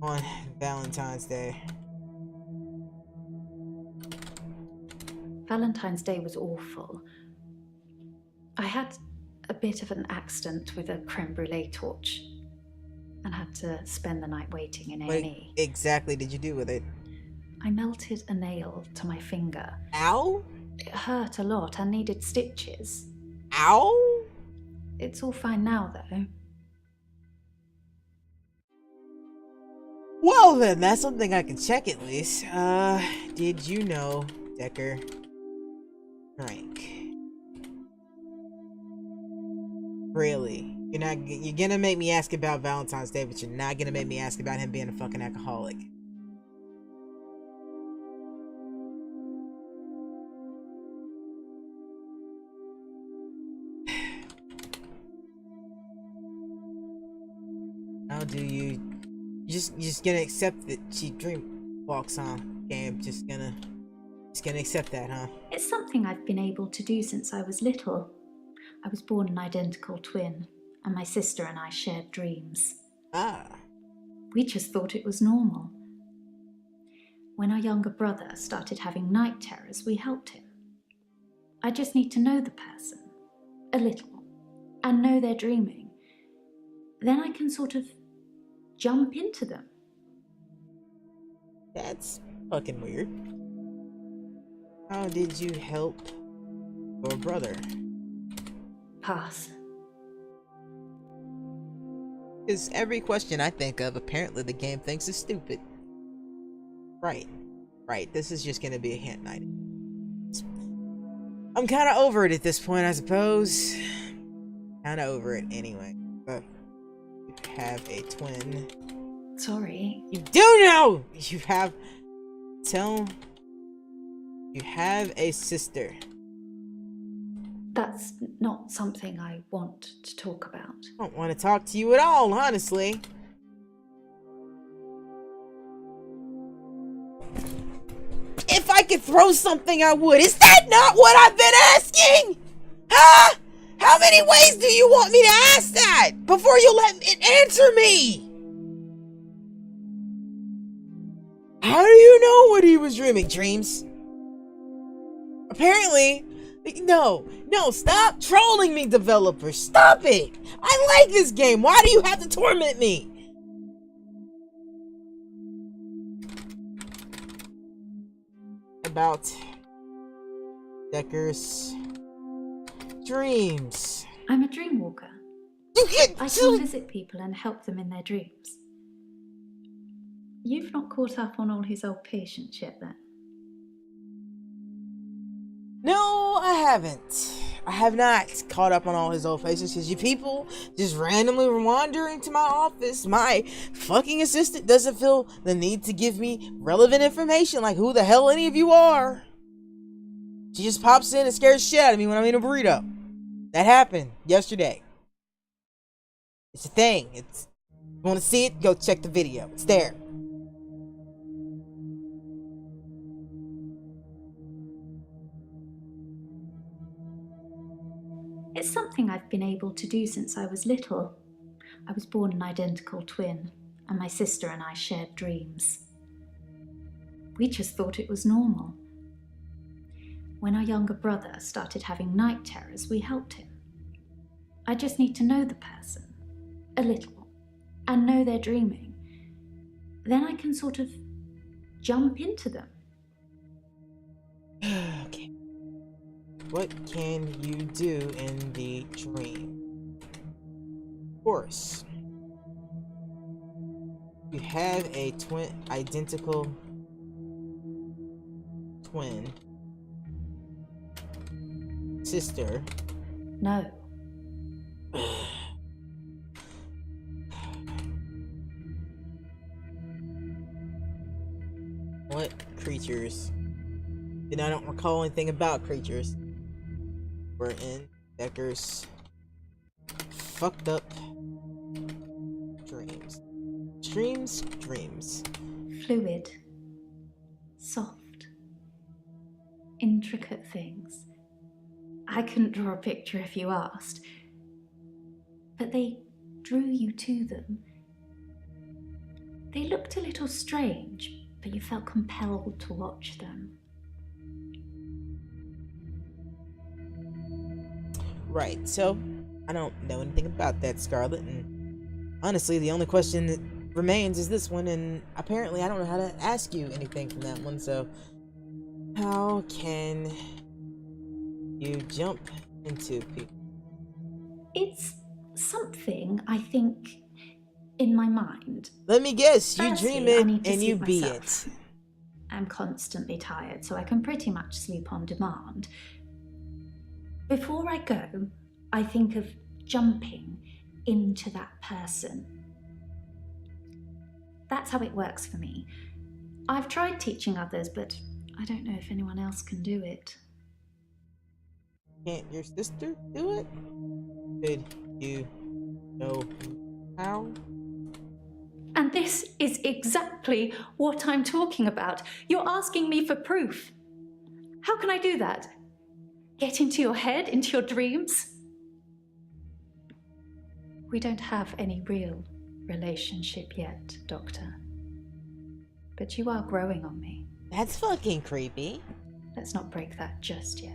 On Valentine's Day. Valentine's Day was awful. I had a bit of an accident with a creme brulee torch and had to spend the night waiting in A&E. What exactly did you do with it? I melted a nail to my finger. Ow? It hurt a lot and needed stitches. Ow? It's all fine now, though. Well then, that's something I can check at least. Did you know Dekker drank? Really? You're gonna make me ask about Valentine's Day, but you're not gonna make me ask about him being a fucking alcoholic. How do you just gonna accept that she dream walks, huh? Game, just gonna accept that, huh? It's something I've been able to do since I was little. I was born an identical twin, and my sister and I shared dreams. Ah. We just thought it was normal. When our younger brother started having night terrors, we helped him. I just need to know the person, a little, and know they're dreaming. Then I can sort of jump into them. That's fucking weird. How did you help your brother? Pass. Because every question I think of, apparently the game thinks is stupid. Right. Right, this is just gonna be a hint night. I'm kind of over it at this point, I suppose. Kind of over it anyway. But you have a twin. Sorry. You do know! You have a sister. That's not something I want to talk about. I don't want to talk to you at all, honestly. If I could throw something, I would. Is that not what I've been asking? Huh? How many ways do you want me to ask that before you let it answer me? How do you know what he was dreaming? Dreams? Apparently. No, stop trolling me, developers. Stop it. I like this game. Why do you have to torment me? About Dekker's dreams. I'm a dream walker. I I can visit people and help them in their dreams. You've not caught up on all his old patients yet, then? No, I haven't. I have not caught up on all his old faces because you people just randomly wander into my office. My fucking assistant doesn't feel the need to give me relevant information like who the hell any of you are. She just pops in and scares shit out of me when I'm eating a burrito. That happened yesterday. It's a thing. You want to see it? Go check the video. It's there. It's something I've been able to do since I was little. I was born an identical twin, and my sister and I shared dreams. We just thought it was normal. When our younger brother started having night terrors, we helped him. I just need to know the person, a little, and know they're dreaming. Then I can sort of jump into them. Okay. What can you do in the dream? Of course. You have a identical twin sister. No. What creatures? And I don't recall anything about creatures. We're in Dekker's fucked up dreams. Dreams. Fluid. Soft. Intricate things. I couldn't draw a picture if you asked. But they drew you to them. They looked a little strange, but you felt compelled to watch them. Right, so I don't know anything about that, Scarlet, and honestly, the only question that remains is this one, and apparently I don't know how to ask you anything from that one, so how can you jump into people? It's something, I think, in my mind. Let me guess, you Firstly, dream I it need to and you sleep be myself. it. I'm constantly tired, so I can pretty much sleep on demand. Before I go, I think of jumping into that person. That's how it works for me. I've tried teaching others, but I don't know if anyone else can do it. Can't your sister do it? Did you know how? And this is exactly what I'm talking about. You're asking me for proof. How can I do that? Get into your head, into your dreams? We don't have any real relationship yet, Doctor. But you are growing on me. That's fucking creepy. Let's not break that just yet.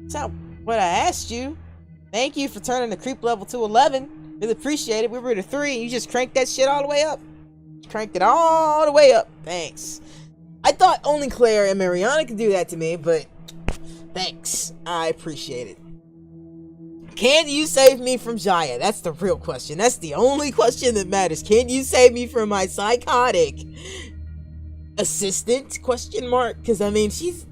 So, what I asked you, thank you for turning the creep level to 11. Really appreciate it. We were at a 3 and you just cranked that shit all the way up. Cranked it all the way up. Thanks. I thought only Claire and Mariana could do that to me, but thanks. I appreciate it. Can you save me from Jaya? That's the real question. That's the only question that matters. Can you save me from my psychotic assistant? Question mark. Because I mean, she's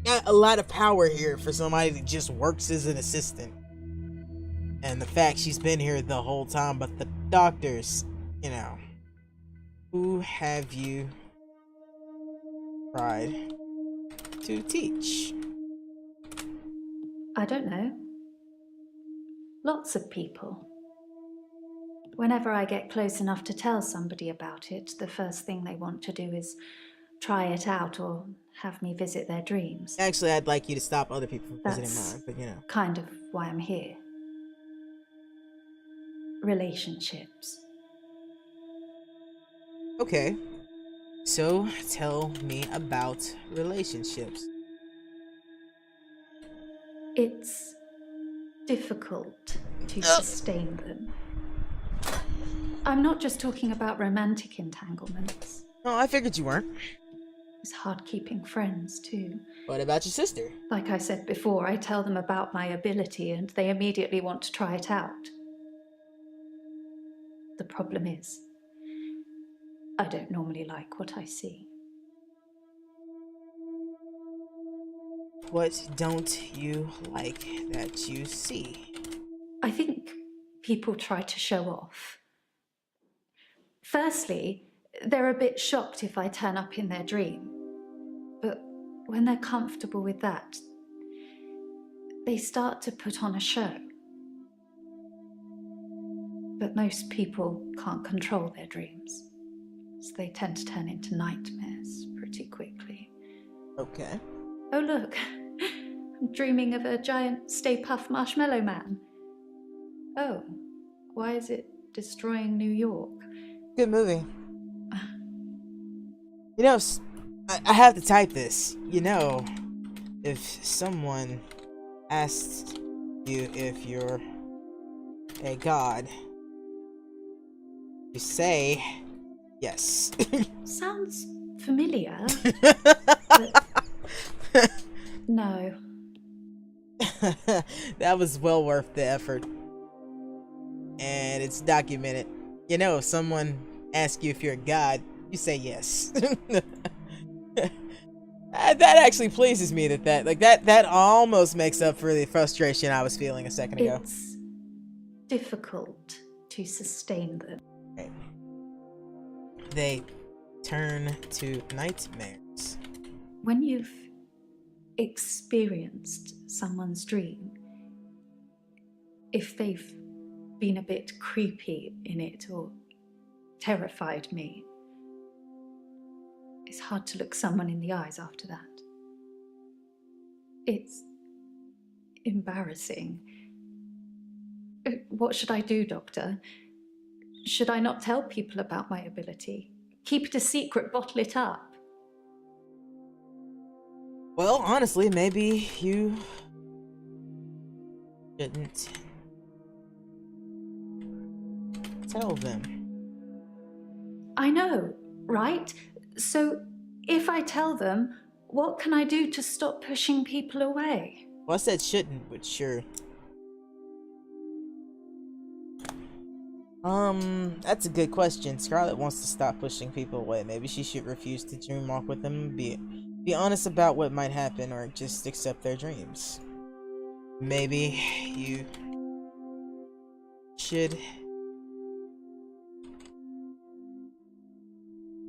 got a lot of power here for somebody that just works as an assistant. And the fact she's been here the whole time, but the doctors, you know, who have you tried to teach? I don't know. Lots of people. Whenever I get close enough to tell somebody about it, the first thing they want to do is try it out or have me visit their dreams. Actually, I'd like you to stop other people from visiting That's mine, but you know. kind of why I'm here. Relationships. Okay. So, tell me about relationships. It's difficult to sustain them. I'm not just talking about romantic entanglements. Oh, I figured you weren't. It's hard keeping friends, too. What about your sister? Like I said before, I tell them about my ability and they immediately want to try it out. The problem is, I don't normally like what I see. What don't you like that you see? I think people try to show off. Firstly, they're a bit shocked if I turn up in their dream. But when they're comfortable with that, they start to put on a show. But most people can't control their dreams, so they tend to turn into nightmares pretty quickly. Okay. Oh look, I'm dreaming of a giant Stay Puft Marshmallow Man. Oh, why is it destroying New York? Good movie. You know, I have to type this. You know, if someone asked you if you're a god, you say yes. Sounds familiar, but no. That was well worth the effort. And it's documented. You know, if someone asks you if you're a god, you say yes. That actually pleases me that almost makes up for the frustration I was feeling a second ago. It's difficult to sustain them. Okay. They turn to nightmares. When you've experienced someone's dream, if they've been a bit creepy in it or terrified me, it's hard to look someone in the eyes after that. It's embarrassing. What should I do, Doctor? Should I not tell people about my ability? Keep it a secret, bottle it up? Well, honestly, maybe you shouldn't tell them. I know, right? So if I tell them, what can I do to stop pushing people away? Well, I said shouldn't, but sure. That's a good question. Scarlett wants to stop pushing people away. Maybe she should refuse to dream walk with them, be honest about what might happen, or just accept their dreams. Maybe you should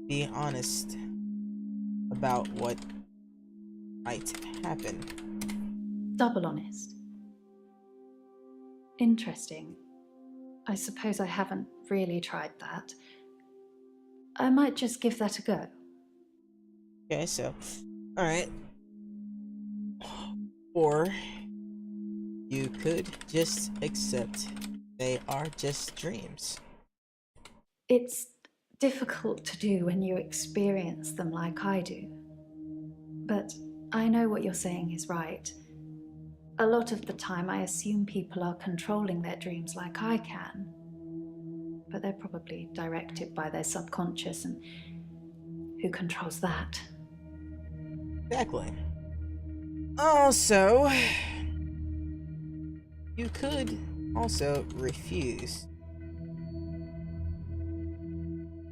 be honest about what might happen. Double honest. Interesting. I suppose I haven't really tried that. I might just give that a go. Okay, so, alright. Or you could just accept they are just dreams. It's difficult to do when you experience them like I do. But I know what you're saying is right. A lot of the time I assume people are controlling their dreams like I can. But they're probably directed by their subconscious, and who controls that? Exactly. Also, you could also refuse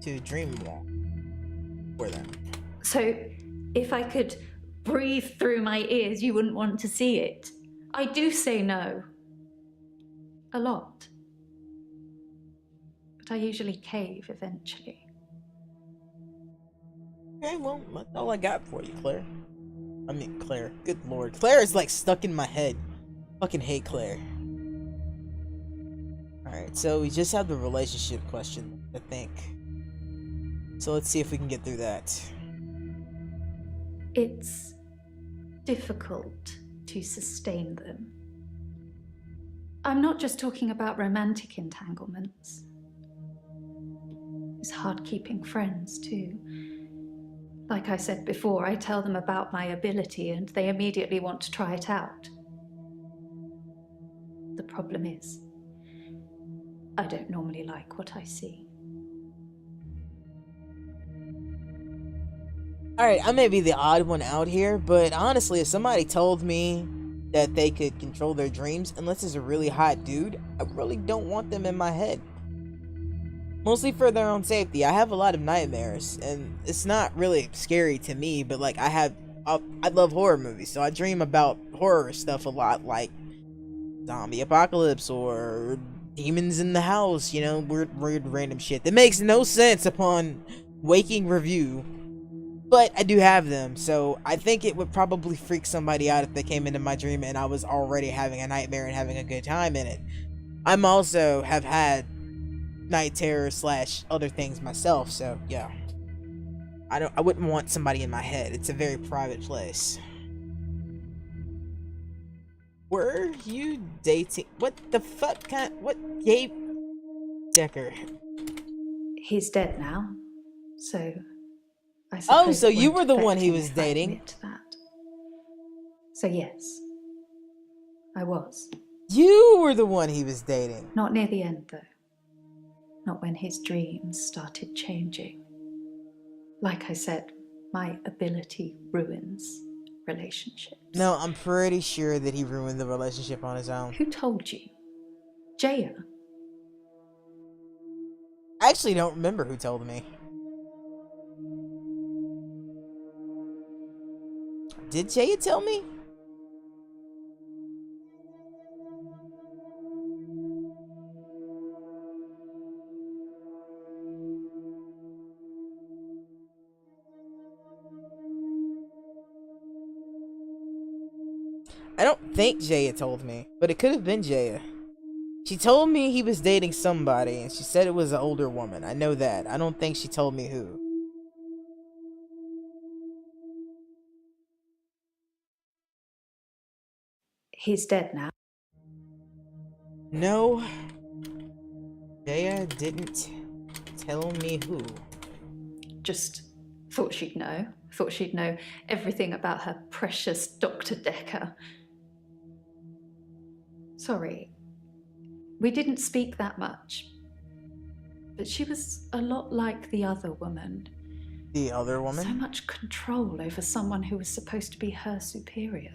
to dream walk for them. So, if I could breathe through my ears, you wouldn't want to see it. I do say no. A lot. But I usually cave eventually. Okay, well, that's all I got for you, Claire. I mean, Claire. Good lord. Claire is like stuck in my head. Fucking hate Claire. Alright, so we just have the relationship question, I think. So let's see if we can get through that. It's difficult to sustain them. I'm not just talking about romantic entanglements. It's hard keeping friends, too. Like I said before, I tell them about my ability and they immediately want to try it out. The problem is, I don't normally like what I see. Alright, I may be the odd one out here, but honestly, if somebody told me that they could control their dreams, unless it's a really hot dude, I really don't want them in my head. Mostly for their own safety. I have a lot of nightmares, and it's not really scary to me, but like I love horror movies, so I dream about horror stuff a lot, like zombie apocalypse or demons in the house, you know, weird random shit that makes no sense upon waking review. But I do have them, so I think it would probably freak somebody out if they came into my dream and I was already having a nightmare and having a good time in it. I'm also have had night terror / other things myself, so yeah. I wouldn't want somebody in my head. It's a very private place. Were you dating? What the fuck what gave Dekker? He's dead now, so I suppose Oh, so it you won't were the one affect he him was if I dating. admit that. So yes, I was. You were the one he was dating. Not near the end, though. Not when his dreams started changing. Like I said, my ability ruins relationships. No, I'm pretty sure that he ruined the relationship on his own. Who told you? Jaya? I actually don't remember who told me. Did Jaya tell me? I don't think Jaya told me, but it could have been Jaya. She told me he was dating somebody, and she said it was an older woman. I know that. I don't think she told me who. He's dead now. No. Jaya didn't tell me who. Just thought she'd know. Thought she'd know everything about her precious Dr. Dekker. Sorry. We didn't speak that much. But she was a lot like the other woman. The other woman? So much control over someone who was supposed to be her superior.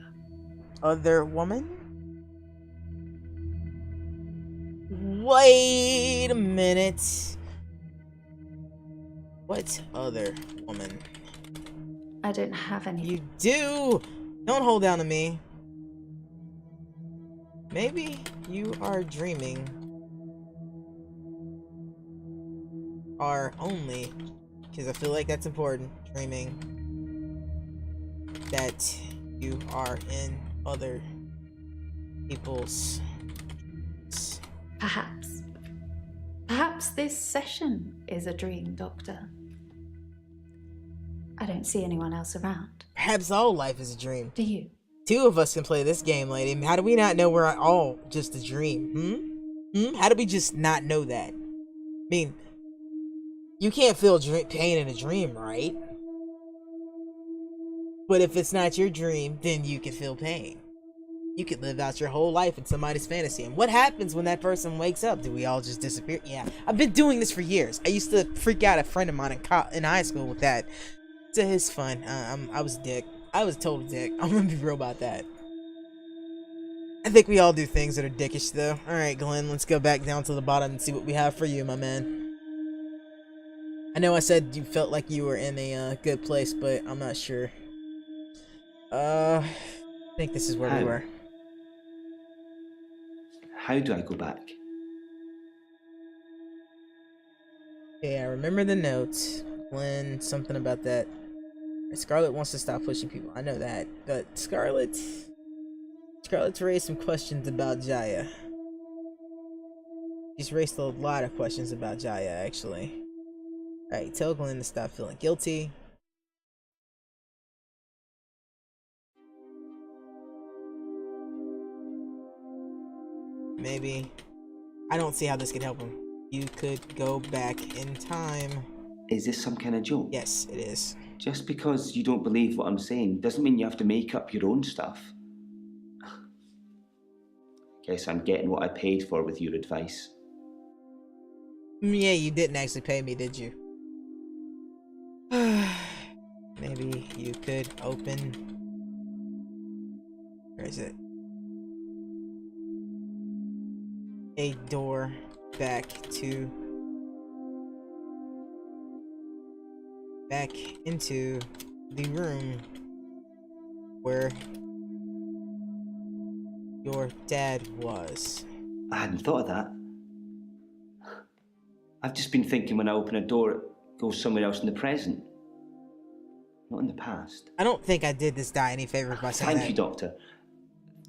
Other woman? Wait a minute. What other woman? I don't have any. You do! Don't hold down to me. Maybe you are dreaming. Are only, because I feel like that's important, dreaming that you are in other people's. Perhaps. Perhaps this session is a dream, Doctor. I don't see anyone else around. Perhaps all life is a dream. Do you? Two of us can play this game, lady. How do we not know we're all just a dream? How do we just not know that? I mean, you can't feel pain in a dream, right? But if it's not your dream, then you can feel pain. You could live out your whole life in somebody's fantasy. And what happens when that person wakes up? Do we all just disappear? Yeah, I've been doing this for years. I used to freak out a friend of mine in high school with that. It's fun. I was a dick. I was a total dick. I'm gonna be real about that. I think we all do things that are dickish, though. Alright, Glenn, let's go back down to the bottom and see what we have for you, my man. I know I said you felt like you were in a good place, but I'm not sure. I think this is where we were. How do I go back? Yeah, I remember the notes. Glenn, something about that. Scarlet wants to stop pushing people. I know that. But Scarlet's raised some questions about Jaya. She's raised a lot of questions about Jaya, actually. Alright, tell Glenn to stop feeling guilty. Maybe. I don't see how this could help him. You could go back in time. Is this some kind of joke? Yes, it is. Just because you don't believe what I'm saying doesn't mean you have to make up your own stuff. Guess I'm getting what I paid for with your advice. Yeah, you didn't actually pay me, did you? Maybe you could open... Where is it? A door back into the room where your dad was. I hadn't thought of that. I've just been thinking when I open a door, it goes somewhere else in the present. Not in the past. I don't think I did this guy any favors by saying that. Thank you, Doctor.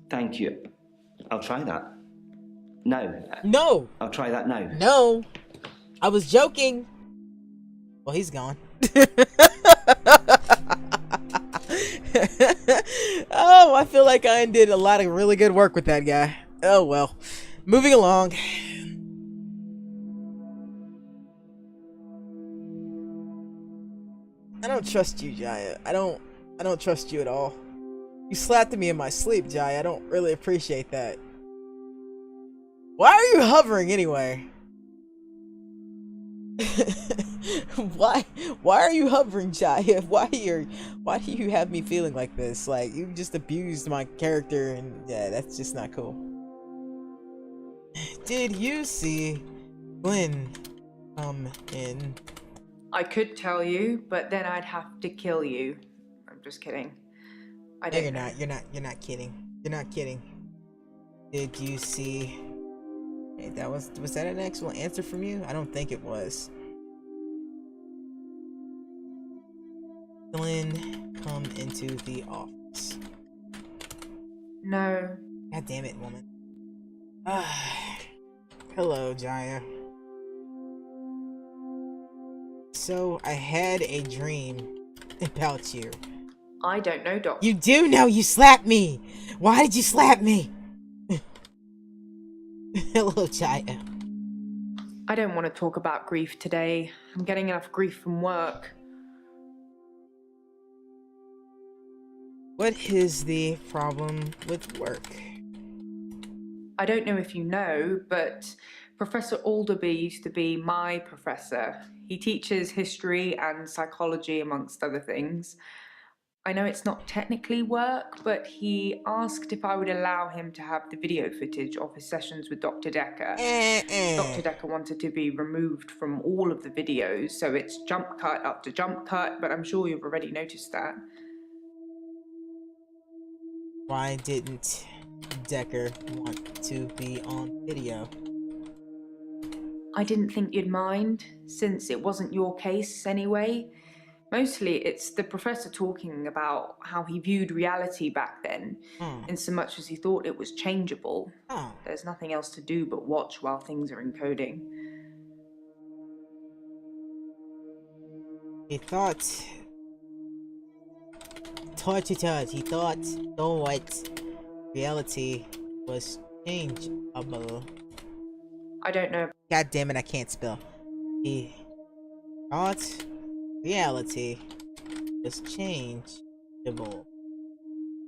Thank you. I'll try that. Now. No! I'll try that now. No! I was joking! Well, he's gone. Oh, I feel like I did a lot of really good work with that guy. Oh well. Moving along. I don't trust you, Jaya. I don't trust you at all. You slapped me in my sleep, Jaya. I don't really appreciate that. Why are you hovering anyway? Why are you hovering, Jaya? Why do you have me feeling like this? Like, you just abused my character, and yeah, that's just not cool. Did you see Glenn come in? I could tell you, but then I'd have to kill you. I'm just kidding. I don't know. You're not kidding. You're not kidding. Did you see... Hey, was that an actual answer from you? I don't think it was. Glenn, come into the office. No. God damn it, woman. Hello, Jaya. So, I had a dream about you. I don't know, Doc. You do know you slapped me! Why did you slap me? Hello, Jaya. I don't want to talk about grief today. I'm getting enough grief from work. What is the problem with work? I don't know if you know, but Professor Alderby used to be my professor. He teaches history and psychology, amongst other things. I know it's not technically work, but he asked if I would allow him to have the video footage of his sessions with Dr. Dekker. Dr. Dekker wanted to be removed from all of the videos, so it's jump cut up to jump cut, but I'm sure you've already noticed that. Why didn't Dekker want to be on video? I didn't think you'd mind, since it wasn't your case anyway. Mostly it's the professor talking about how he viewed reality back then, in so much as he thought it was changeable. There's nothing else to do but watch while things are encoding. He thought reality was changeable. I don't know. God damn it, I can't spell. He thought reality was changeable.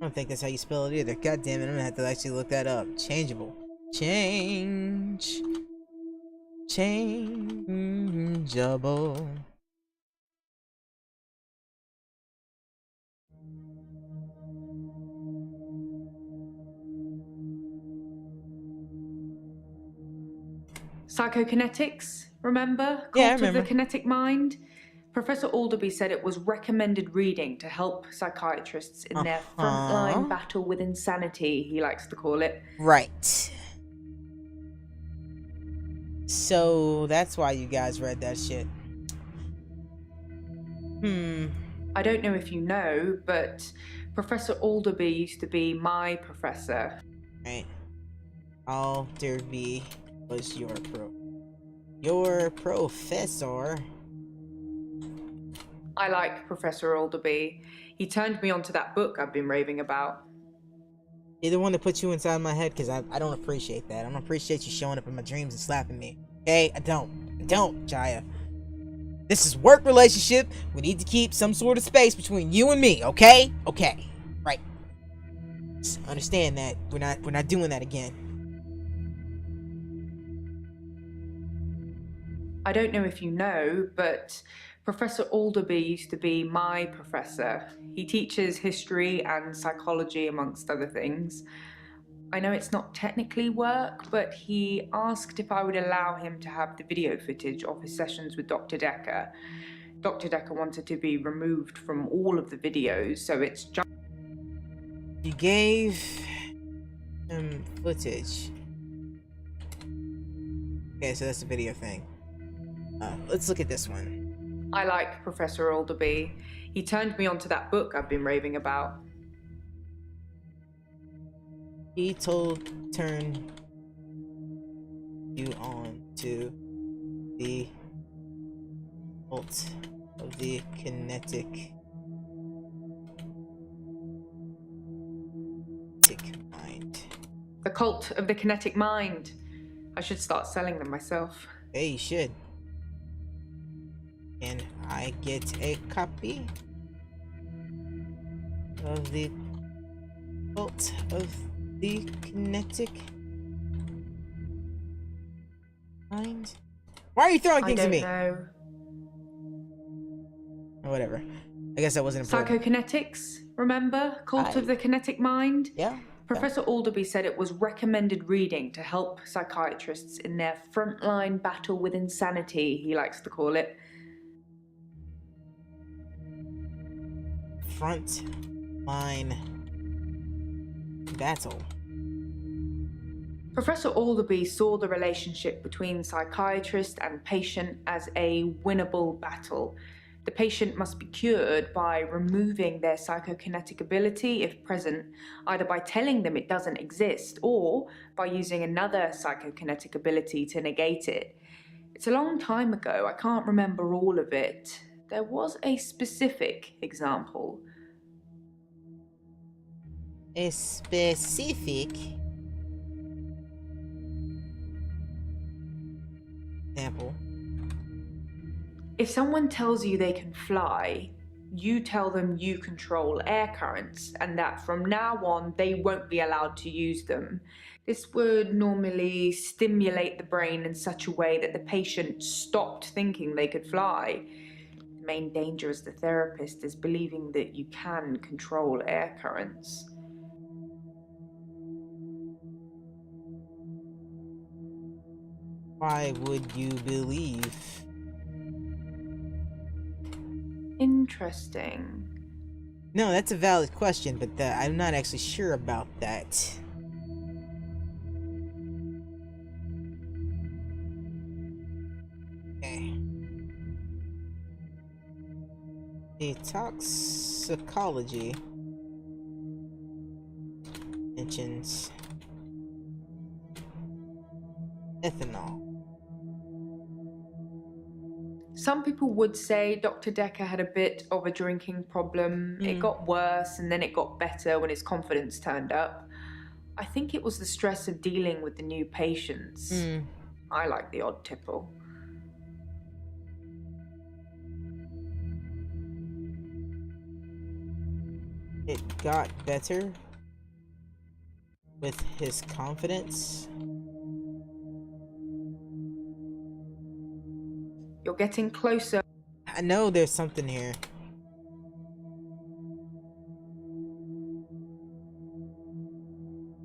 I don't think that's how you spell it either. God damn it, I'm gonna have to actually look that up. Changeable. Changeable. Psychokinetics, remember? Yeah, I Cult of remember. the Kinetic Mind? Professor Alderby said it was recommended reading to help psychiatrists in their frontline battle with insanity, he likes to call it. Right. So that's why you guys read that shit. I don't know if you know, but Professor Alderby used to be my professor. Right. Alderby was your professor. I like Professor Alderby. He turned me onto that book I've been raving about. You're the one that puts you inside my head, because I don't appreciate that. I don't appreciate you showing up in my dreams and slapping me. Okay? I don't, Jaya. This is work relationship. We need to keep some sort of space between you and me, okay? Okay. Right. Just understand that we're not doing that again. I don't know if you know, but Professor Alderby used to be my professor. He teaches history and psychology, amongst other things. I know it's not technically work, but he asked if I would allow him to have the video footage of his sessions with Dr. Dekker. Dr. Dekker wanted to be removed from all of the videos, so it's just... You gave him footage. Okay, so that's the video thing. Let's look at this one. I like Professor Alderby. He turned me onto that book I've been raving about. He turned you on to the cult of the kinetic mind. The Cult of the Kinetic Mind. I should start selling them myself. Hey, you should. Can I get a copy of the cult of the kinetic mind? Why are you throwing things at me? I don't know. Whatever. I guess that wasn't important. Psychokinetics, remember? Cult of the Kinetic Mind? Yeah. Professor Alderby said it was recommended reading to help psychiatrists in their frontline battle with insanity, he likes to call it. Front line battle. Professor Alderby saw the relationship between psychiatrist and patient as a winnable battle. The patient must be cured by removing their psychokinetic ability, if present, either by telling them it doesn't exist or by using another psychokinetic ability to negate it. It's a long time ago, I can't remember all of it. There was a specific example. A specific example. If someone tells you they can fly, you tell them you control air currents and that from now on they won't be allowed to use them. This would normally stimulate the brain in such a way that the patient stopped thinking they could fly. The main danger as the therapist is believing that you can control air currents. Why would you believe? Interesting. No, that's a valid question, but I'm not actually sure about that. Okay. The toxicology mentions ethanol. Some people would say Dr. Dekker had a bit of a drinking problem. It got worse and then it got better when his confidence turned up. I think it was the stress of dealing with the new patients. I like the odd tipple. It got better with his confidence. You're getting closer. I know there's something here.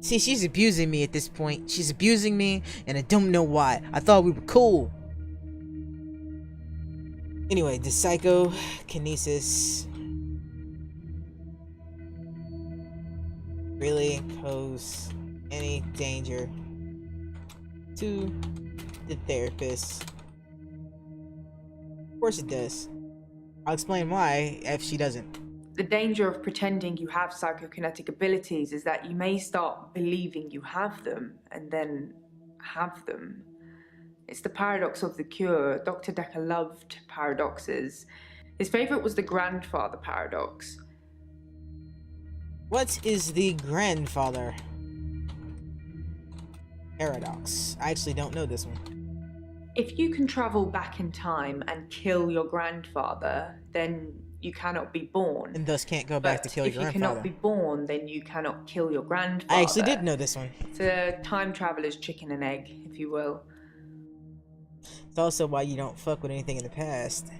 See, she's abusing me at this point. She's abusing me, and I don't know why. I thought we were cool. Anyway, the psychokinesis really pose any danger to the therapist? Of course it does. I'll explain why if she doesn't. The danger of pretending you have psychokinetic abilities is that you may start believing you have them and then have them. It's the paradox of the cure. Dr. Dekker loved paradoxes. His favorite was the grandfather paradox. What is the grandfather paradox? I actually don't know this one. If you can travel back in time and kill your grandfather, then you cannot be born. And thus can't go back to kill your grandfather. If you cannot be born, then you cannot kill your grandfather. I actually did know this one. It's a time traveler's chicken and egg, if you will. It's also why you don't fuck with anything in the past.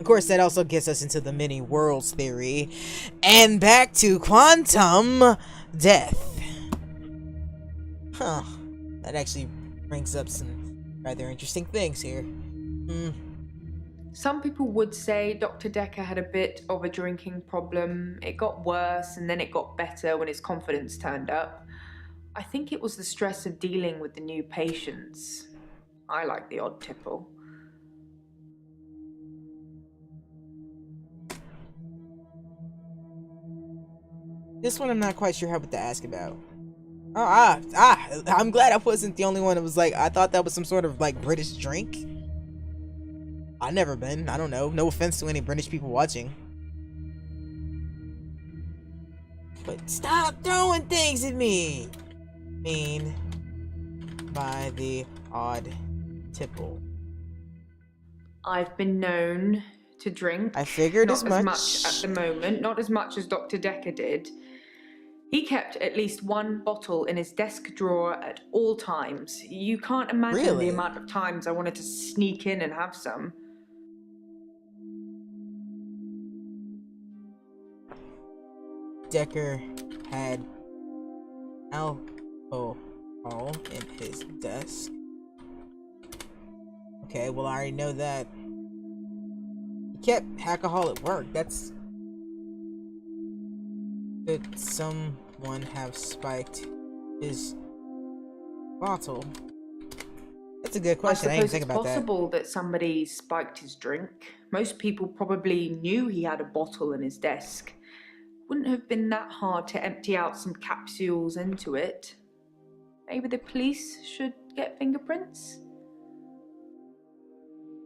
Of course, that also gets us into the many worlds theory. And back to quantum death. Huh. That actually brings up some rather interesting things here. Some people would say Dr. Dekker had a bit of a drinking problem. It got worse and then it got better when his confidence turned up. I think it was the stress of dealing with the new patients. I like the odd tipple. This one I'm not quite sure what to ask about. I'm glad I wasn't the only one that was like, I thought that was some sort of like British drink. I've never been. I don't know. No offense to any British people watching. But stop throwing things at me! Mean by the odd tipple. I've been known to drink. I figured as much. much. Not as much at the moment. Not as much as Dr. Dekker did. He kept at least one bottle in his desk drawer at all times. You can't imagine Really? the amount of times I wanted to sneak in and have some. Dekker had alcohol in his desk. Okay, well I already know that. He kept alcohol at work. That's... Could someone have spiked his bottle? That's a good question. I didn't even think about that. It's possible that somebody spiked his drink. Most people probably knew he had a bottle in his desk. Wouldn't have been that hard to empty out some capsules into it. Maybe the police should get fingerprints?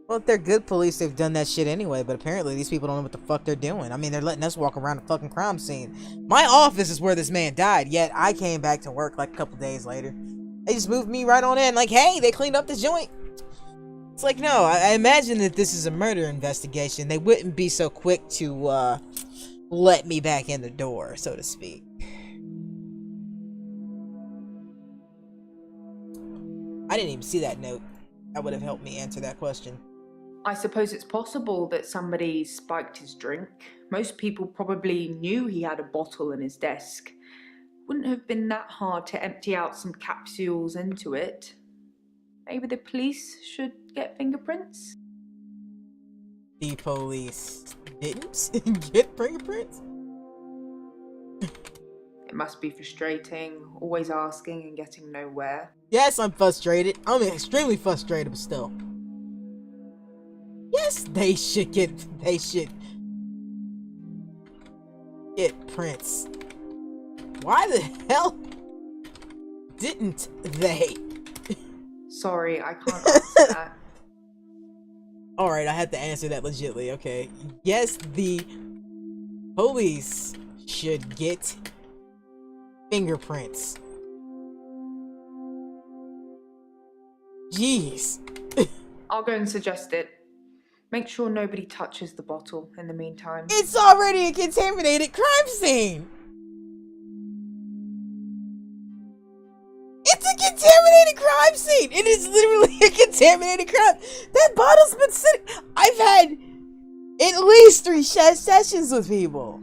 Well, if they're good police, they've done that shit anyway, but apparently these people don't know what the fuck they're doing. I mean, they're letting us walk around the fucking crime scene. My office is where this man died, yet I came back to work like a couple days later. They just moved me right on in, like, hey, they cleaned up the joint. It's like, no, I imagine that this is a murder investigation. They wouldn't be so quick to, let me back in the door, so to speak. I didn't even see that note. That would have helped me answer that question. I suppose it's possible that somebody spiked his drink. Most people probably knew he had a bottle in his desk. Wouldn't have been that hard to empty out some capsules into it. Maybe the police should get fingerprints? The police didn't get fingerprints? It must be frustrating, always asking and getting nowhere. Yes, I'm frustrated. I'm extremely frustrated, but still. Yes, they should get prints. Why the hell didn't they? Sorry, I can't answer that. Alright, I had to answer that legitly, okay. Yes, the police should get fingerprints. Jeez. I'll go and suggest it. Make sure nobody touches the bottle in the meantime. It's already a contaminated crime scene! It's a contaminated crime scene! It is literally a contaminated crime! That bottle's been sitting... I've had at least 3 sessions with people.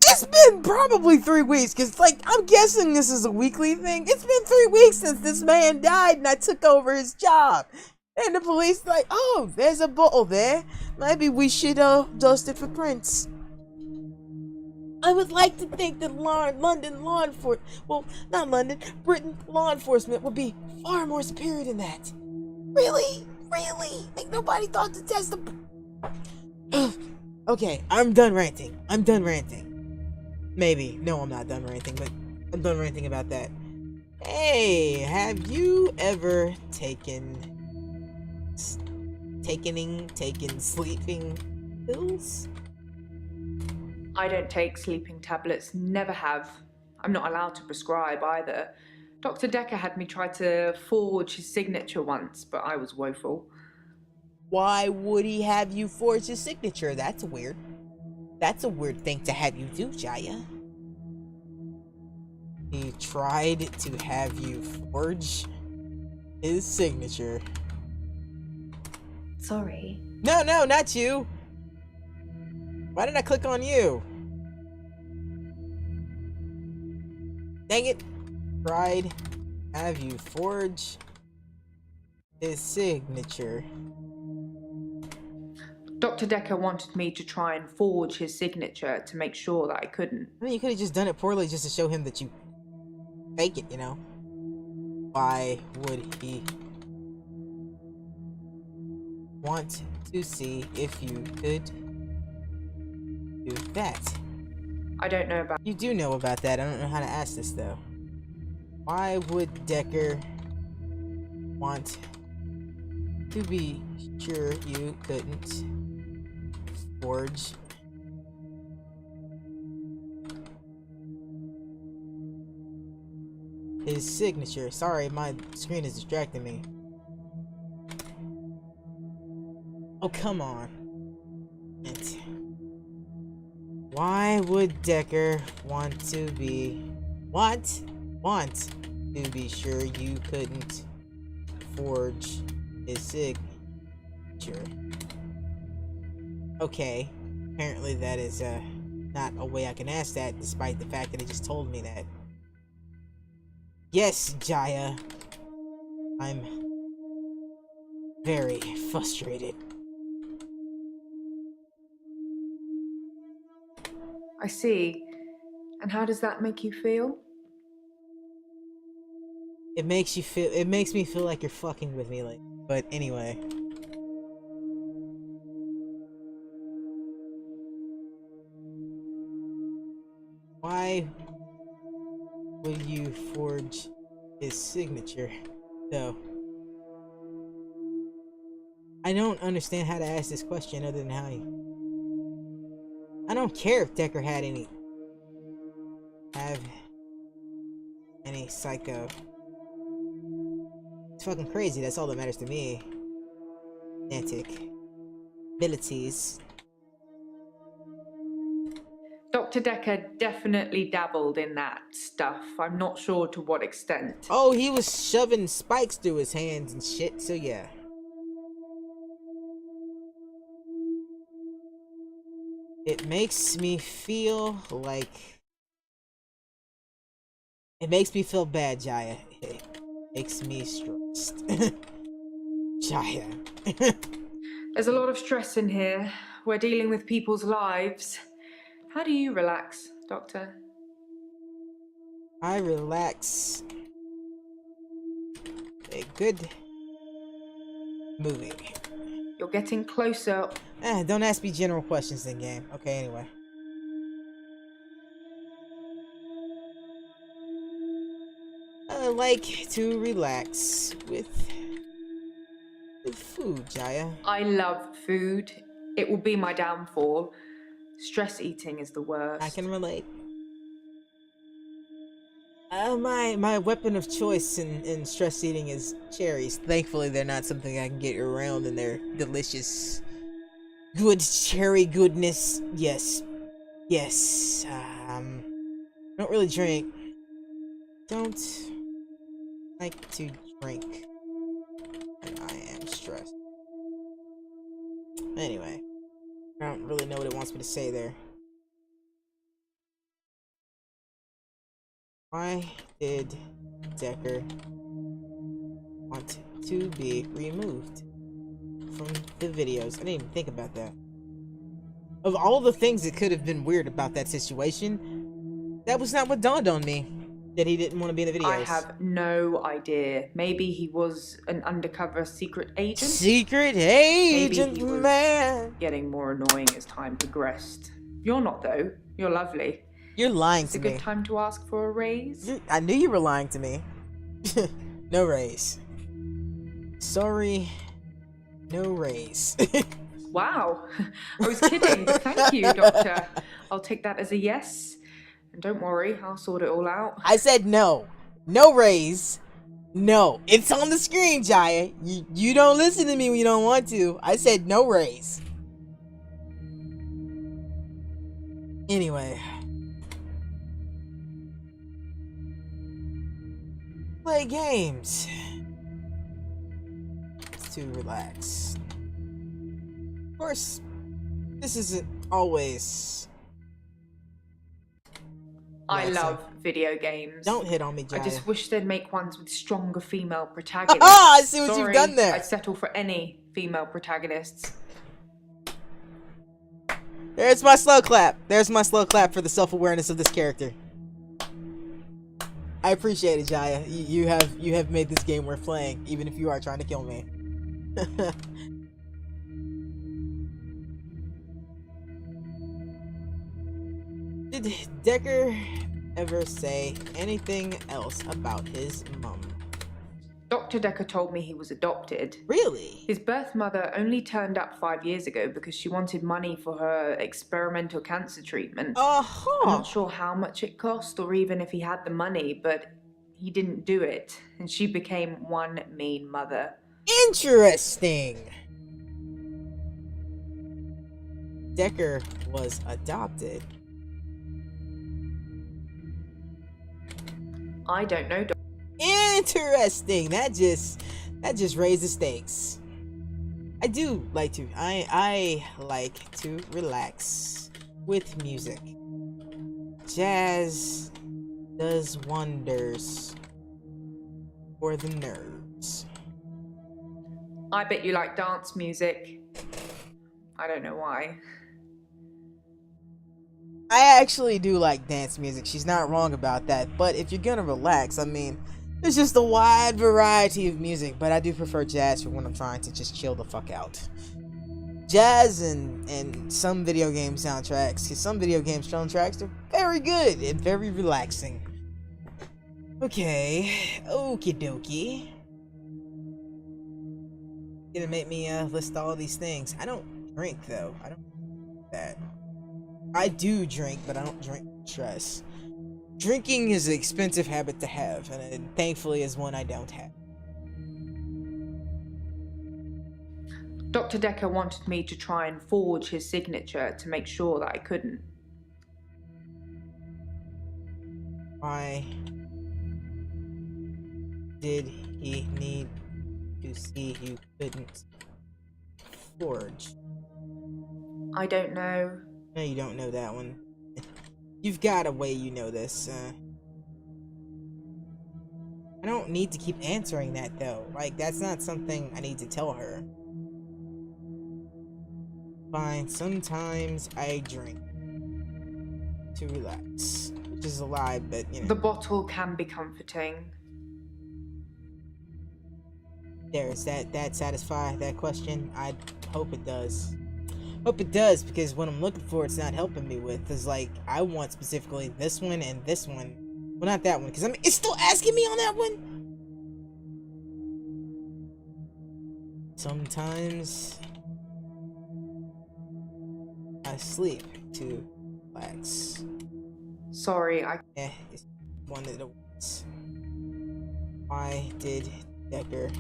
It's been been probably 3 weeks, because, like, I'm guessing this is a weekly thing. It's been 3 weeks since this man died and I took over his job. And the police like, oh, there's a bottle there. Maybe we should, dust it for prints. I would like to think that London law enforcement, well, not London, Britain law enforcement would be far more superior than that. Really? Really? Like, nobody thought to test the... Okay, I'm done ranting. I'm done ranting. Maybe. No, I'm not done ranting, but I'm done ranting about that. Hey, have you ever taken sleeping pills? I don't take sleeping tablets, never have. I'm not allowed to prescribe either. Dr. Dekker had me try to forge his signature once, but I was woeful. Why would he have you forge his signature? That's weird. That's a weird thing to have you do, Jaya. He tried to have you forge his signature. Sorry. No, not you. Why did I click on you? Dang it. Tried to have you forge his signature. Dr. Dekker wanted me to try and forge his signature to make sure that I couldn't. I mean, you could have just done it poorly just to show him that you fake it, you know? Why would he want to see if you could do that? I don't know about... You do know about that. I don't know how to ask this, though. Why would Dekker want to be sure you couldn't forge his signature? Sorry, my screen is distracting me. Oh, come on. Why would Dekker want to be sure you couldn't forge his signature? Okay, apparently that is not a way I can ask that, despite the fact that he just told me that. Yes, Jaya, I'm very frustrated. I see. And how does that make you feel? It makes me feel like you're fucking with me, like, but anyway. Why would you forge his signature, though? I don't understand how to ask this question other than how he... I don't care if Dekker had any psycho. It's fucking crazy, that's all that matters to me. Antic abilities. Dr. Dekker definitely dabbled in that stuff. I'm not sure to what extent. Oh, he was shoving spikes through his hands and shit, so yeah. It makes me feel like... It makes me feel bad, Jaya. It makes me stressed. Jaya. There's a lot of stress in here. We're dealing with people's lives. How do you relax, Doctor? I relax. A good movie. You're getting closer. Don't ask me general questions in game. Okay, anyway. I like to relax with food, Jaya. I love food. It will be my downfall. Stress eating is the worst. I can relate. My weapon of choice in stress eating is cherries. Thankfully, they're not something I can get around, and they're delicious. Good cherry goodness. Yes. Yes. Don't really drink. Don't like to drink when I am stressed. Anyway, I don't really know what it wants me to say there. Why did Dekker want to be removed from the videos? I didn't even think about that. Of all the things that could have been weird about that situation, that was not what dawned on me. That he didn't want to be in the videos. I have no idea. Maybe he was an undercover secret agent? Secret agent, Maybe he was man! getting more annoying as time progressed. You're not, though. You're lovely. You're lying It's to a me. good time to ask for a raise. I knew you were lying to me. No raise. Sorry, no raise. Wow. I was kidding. Thank you, Doctor. I'll take that as a yes. And don't worry, I'll sort it all out. I said no. No raise. No. It's on the screen, Jaya. You don't listen to me when you don't want to. I said no raise. Anyway. Play games. It's to relax. Of course, this isn't always... I relaxing. love video games. Don't hit on me, Jaya. I just wish they'd make ones with stronger female protagonists. I see what you've Sorry, done there. I'd settle for any female protagonists. There's my slow clap. There's my slow clap for the self-awareness of this character. I appreciate it, Jaya. You have made this game worth playing, even if you are trying to kill me. Did Dekker ever say anything else about his mum? Dr. Dekker told me he was adopted. Really? His birth mother only turned up 5 years ago because she wanted money for her experimental cancer treatment. I'm not sure how much it cost or even if he had the money, but he didn't do it, and she became one mean mother. Interesting. Dekker was adopted. I don't know. Interesting. That just raised the stakes. I do like to. I like to relax with music. Jazz does wonders for the nerves. I bet you like dance music. I don't know why. I actually do like dance music. She's not wrong about that. But if you're gonna relax, I mean, there's just a wide variety of music. But I do prefer jazz for when I'm trying to just chill the fuck out. Jazz and some video game soundtracks, because some video game soundtracks are very good and very relaxing. Okay, okie dokie. Gonna make me list all these things. I don't drink though. I don't do that. I do drink, but I don't drink with stress. Drinking is an expensive habit to have, and it thankfully is one I don't have. Dr. Dekker wanted me to try and forge his signature to make sure that I couldn't. Why did he need to see you couldn't forge? I don't know. No, you don't know that one. You've got a way you know this. I don't need to keep answering that though. Like, that's not something I need to tell her. Fine, sometimes I drink to relax, which is a lie, but you know. The bottle can be comforting. Does that satisfy that question? I hope it does. Hope it does, because what I'm looking for, it's not helping me with. Is like, I want specifically this one and this one. Well, not that one, because I mean, it's still asking me on that one. Sometimes I sleep to relax. Sorry, It's one of the ones. Why did Dekker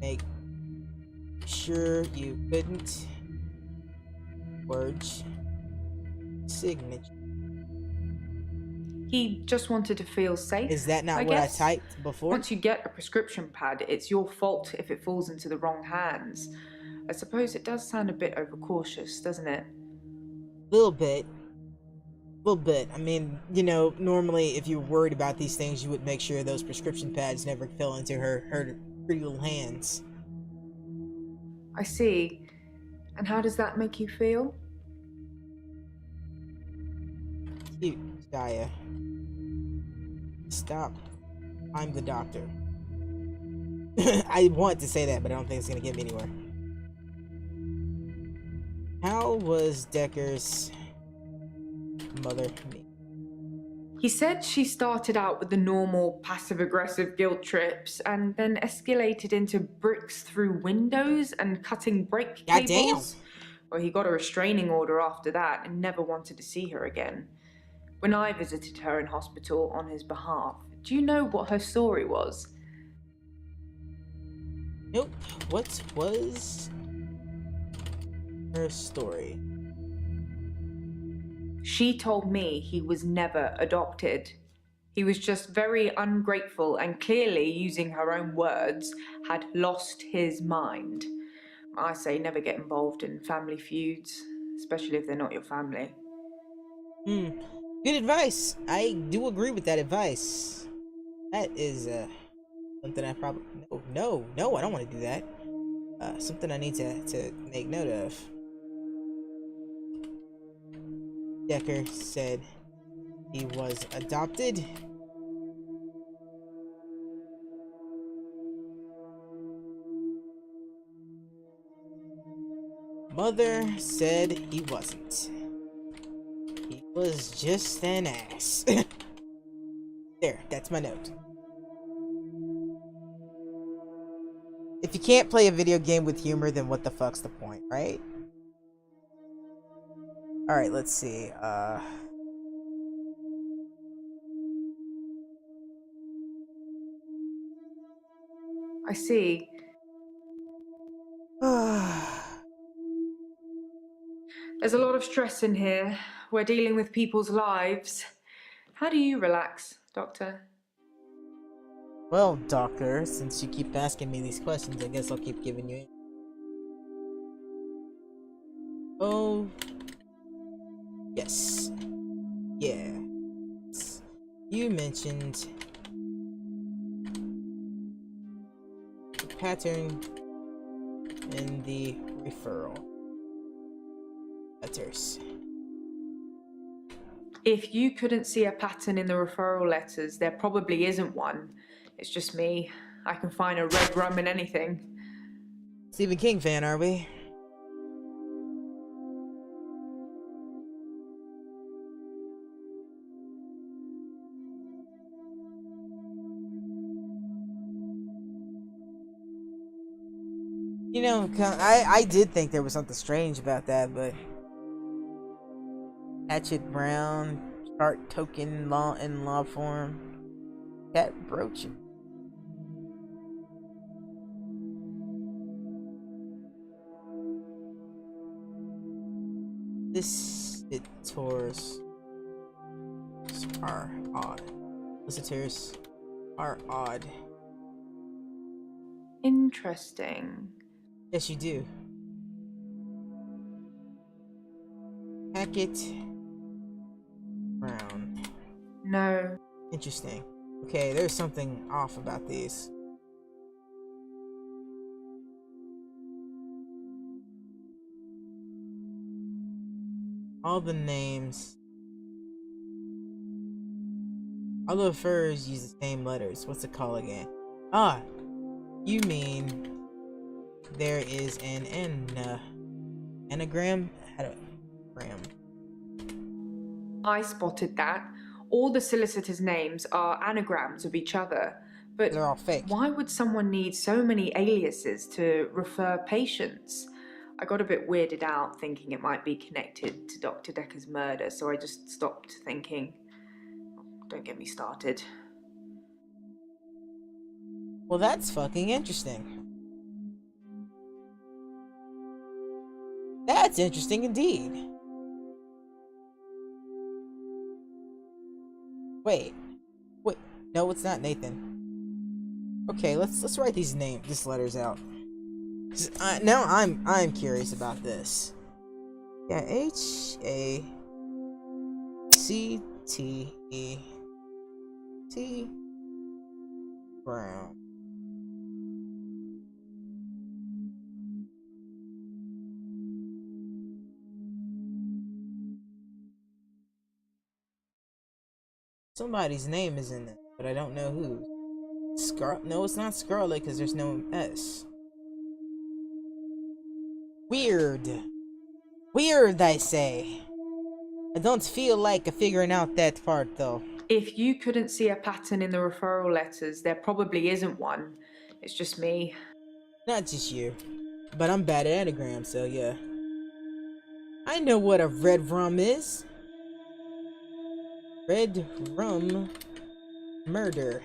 make sure you couldn't forge signature? he just wanted to feel safe. Is that not I what I guess. typed before? Once you get a prescription pad, it's your fault if it falls into the wrong hands. I suppose it does sound a bit overcautious, doesn't it? A little bit. little bit. I mean, you know, normally if you were worried about these things, you would make sure those prescription pads never fell into her pretty little hands. I see. And how does that make you feel? Cute, Gaia. Stop. I'm the doctor. I want to say that, but I don't think it's gonna get me anywhere. How was Dekker's mother me? He said she started out with the normal passive-aggressive guilt trips and then escalated into bricks through windows and cutting brake Goddamn. cables. Well, he got a restraining order after that and never wanted to see her again. When I visited her in hospital on his behalf, do you know what her story was? Nope. What was her story? She told me he was never adopted. He was just very ungrateful and clearly, using her own words, had lost his mind. I say never get involved in family feuds, especially if they're not your family. Good advice. I do agree with that advice. That is something I probably no, I don't want to do that. Something I need to make note of. Dekker said he was adopted. Mother said he wasn't. He was just an ass. There, that's my note. If you can't play a video game with humor, then what the fuck's the point, right? Alright, let's see. I see. There's a lot of stress in here. We're dealing with people's lives. How do you relax, Doctor? Well, Doctor, since you keep asking me these questions, I guess I'll keep giving you. Oh. Yes. Yeah. You mentioned the pattern in the referral letters. If you couldn't see a pattern in the referral letters, there probably isn't one. It's just me. I can find a red rum in anything. Stephen King fan, are we? You know, I did think there was something strange about that, but Hatchet Brown, chart token law in law form, cat brooch. Visitors are odd. Visitors are odd. Interesting. Yes, you do. Hackett Brown. No. Interesting. Okay, there's something off about these. All the names. All the furs use the same letters. What's it called again? Ah, you mean there is an anagram? I spotted that. All the solicitors' names are anagrams of each other. But They're all fake. why would someone need so many aliases to refer patients? I got a bit weirded out thinking it might be connected to Dr. Dekker's murder, so I just stopped thinking. Don't get me started. Well, that's fucking interesting. That's interesting indeed. Wait, no, it's not Nathan. Okay, let's write these letters out. Now I'm curious about this. Yeah, HACK C-T-E-T Brown. Somebody's name is in it, but I don't know who. No, it's not Scarlet because there's no S. Weird. Weird, I say. I don't feel like figuring out that part, though. If you couldn't see a pattern in the referral letters, there probably isn't one. It's just me. Not just you. But I'm bad at anagrams, so yeah. I know what a red rum is. Red rum murder.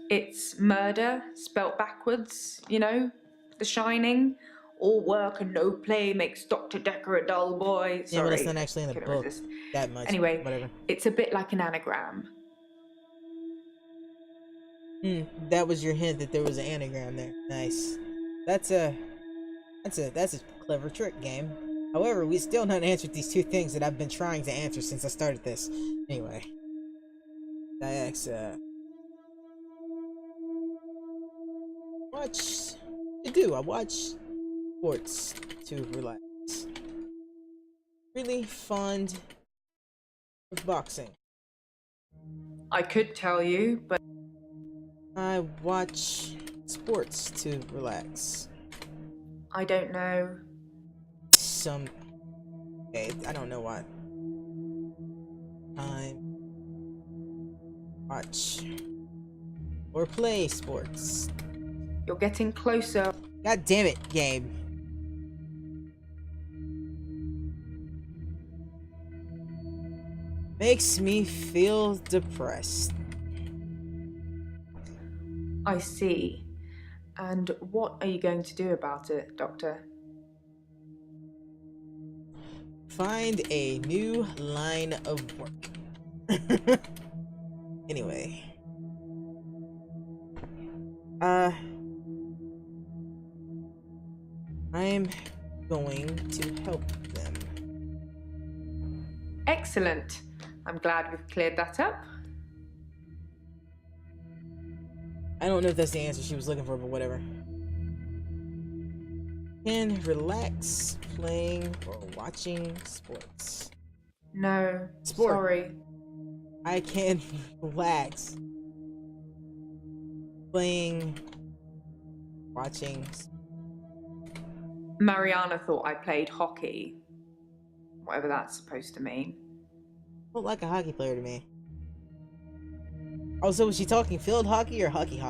It's murder, spelt backwards, you know? The Shining. All work and no play makes Dr. Dekker a dull boy. Sorry, Yeah, but it's not actually in the couldn't book resist. that much. Anyway, whatever. it's a bit like an anagram. That was your hint that there was an anagram there. Nice. That's a clever trick, game. However, we still not answered these two things that I've been trying to answer since I started this. Anyway. That's watch to do. I watch sports to relax. Really fond of boxing. I could tell you, but I watch sports to relax. I don't know. Okay, I don't know what. I watch or play sports. You're getting closer. God damn it, game. Makes me feel depressed. I see. And what are you going to do about it, Doctor? Find a new line of work. Anyway. I'm going to help them. Excellent. I'm glad we've cleared that up. I don't know if that's the answer she was looking for, but whatever. Can relax playing or watching sports. No, Sport. sorry. I can relax playing, watching. Mariana thought I played hockey. Whatever that's supposed to mean. Look like a hockey player to me. Oh, so was she talking field hockey or hockey?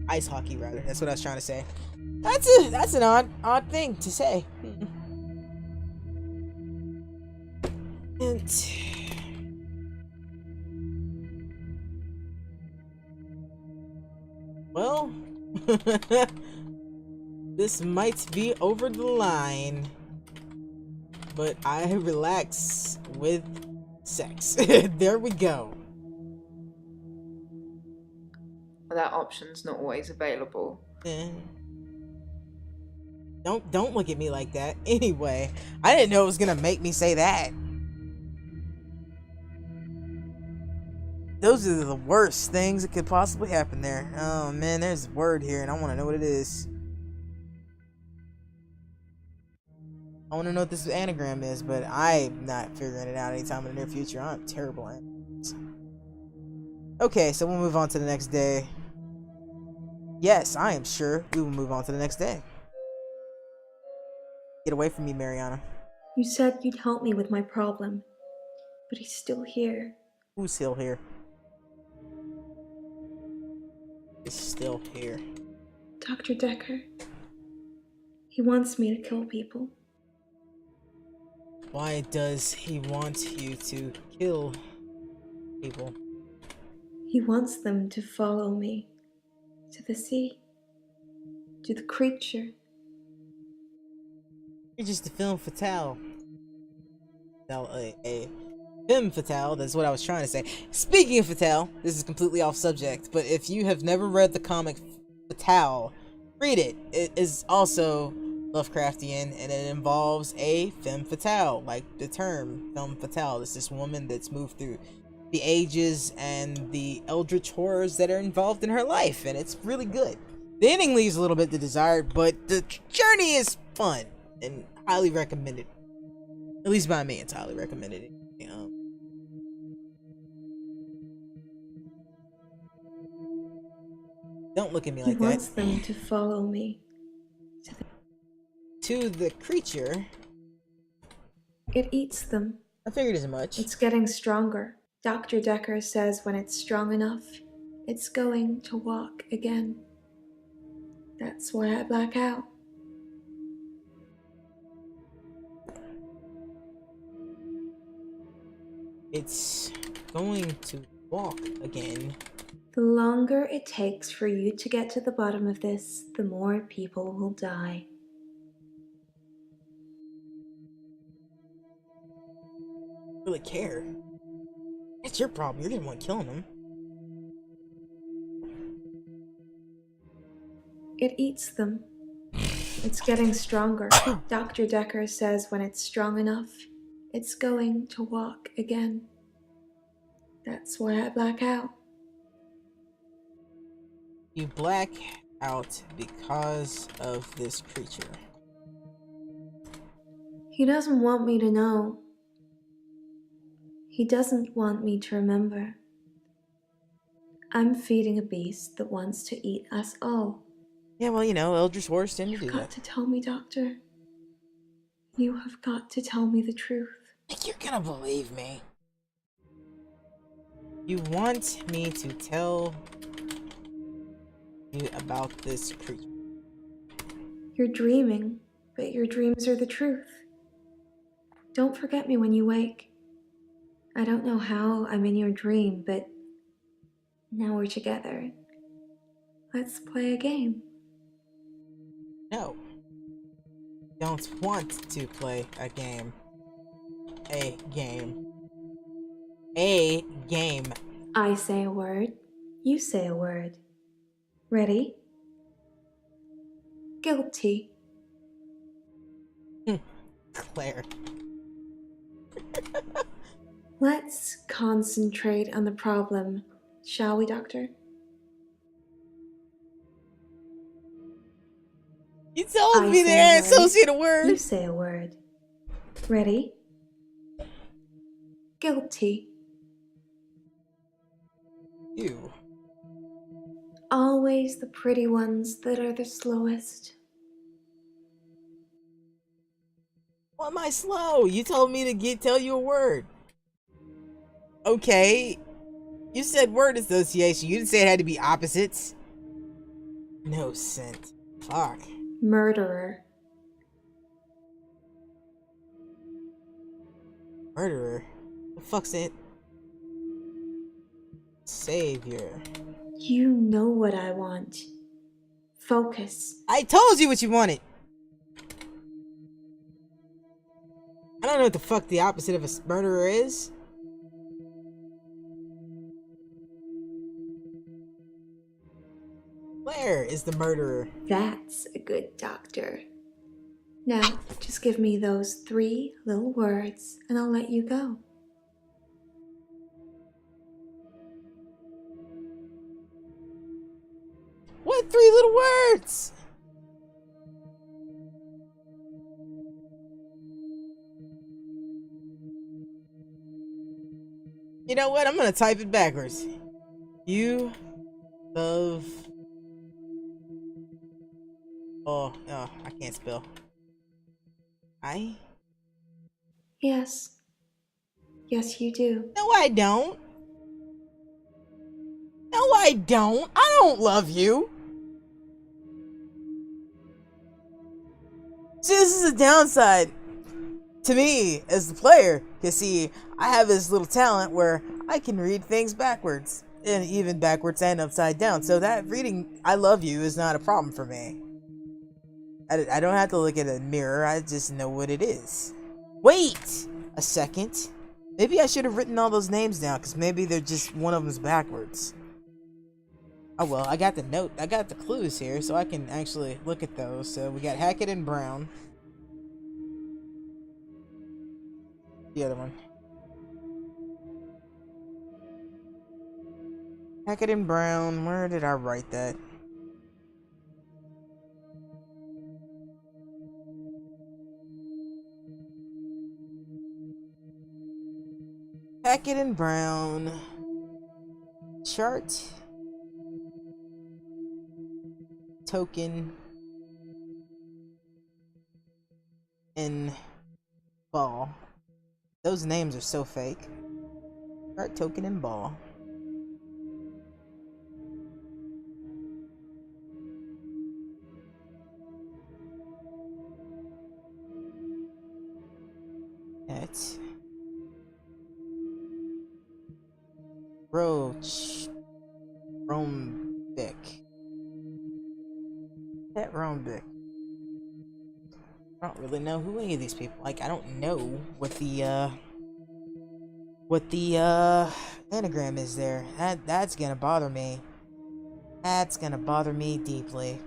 Ice hockey, rather. That's what I was trying to say. That's an odd thing to say. And well, this might be over the line, but I relax with sex. There we go. That option's not always available. Don't look at me like that. Anyway, I didn't know it was gonna make me say that. Those are the worst things that could possibly happen there. Oh man, there's a word here and I want to know what it is. I want to know what this anagram is, but I'm not figuring it out anytime in the near future. I'm terrible at it. Okay, so we'll move on to the next day. Yes, I am sure we will move on to the next day. Get away from me, Mariana. You said you'd help me with my problem, but he's still here. Who's still here? Is still here. Dr. Dekker. He wants me to kill people. Why does he want you to kill people? He wants them to follow me to the sea, to the creature. You're just a femme fatale. A femme fatale, that's what I was trying to say. Speaking of fatale, this is completely off subject, but if you have never read the comic Fatale, read it. It is also Lovecraftian, and it involves a femme fatale, like the term femme fatale. It's this woman that's moved through the ages and the eldritch horrors that are involved in her life, and it's really good. The ending leaves a little bit to desired, but the journey is fun and highly recommended. At least by me, it's highly recommended. Don't look at me like He wants that. them to follow me. To the creature, It eats them. I figured as much. It's getting stronger. Dr. Dekker says when it's strong enough, it's going to walk again. That's why I black out. It's going to walk again. The longer it takes for you to get to the bottom of this, the more people will die. Really care. It's your problem. You're the one killing them. It eats them. It's getting stronger. Dr. Dekker says when it's strong enough, it's going to walk again. That's why I black out. You black out because of this creature. He doesn't want me to know. He doesn't want me to remember. I'm feeding a beast that wants to eat us all. Yeah, well, you know, eldritch horrors tend to You've do got that. to tell me, Doctor. You have got to tell me the truth. Think you're gonna believe me? You want me to tell you about this creature? You're dreaming, but your dreams are the truth. Don't forget me when you wake. I don't know how I'm in your dream, but now we're together. Let's play a game. No. Don't want to play a game. A game. A game. I say a word, you say a word. Ready? Guilty. Claire. Let's concentrate on the problem, shall we, Doctor? You told I me say there, a word, associate a you word. say a word. Ready? Guilty. You. Always the pretty ones that are the slowest. Why am I slow? You told me to tell you a word. Okay. You said word association. You didn't say it had to be opposites. No scent. Fuck. Murderer. Murderer? The fuck's it? Savior. You know what I want. Focus. I told you what you wanted. I don't know what the fuck the opposite of a murderer is. Where is the murderer? That's a good doctor. Now, just give me those 3 little words and I'll let you go. What 3 little words? You know what? I'm gonna type it backwards. You love. Oh, I can't spell. Yes. Yes, you do. No, I don't. No, I don't. I don't love you. See, this is a downside to me as the player. Because, see, I have this little talent where I can read things backwards. And even backwards and upside down. So that reading I love you is not a problem for me. I don't have to look at a mirror. I just know what it is. Wait a second. Maybe I should have written all those names down. Because maybe they're just one of them's backwards. Oh well, I got the note. I got the clues here, so I can actually look at those. So we got Hackett and Brown. The other one. Hackett and Brown. Where did I write that? Hackett and Brown. Chart. Token. And Ball. Those names are so fake. Chart, Token, and Ball. That's Roach. Rombic. That Rombic. I don't really know who any of these people. Like, I don't know what the anagram is there. That's gonna bother me. That's gonna bother me deeply.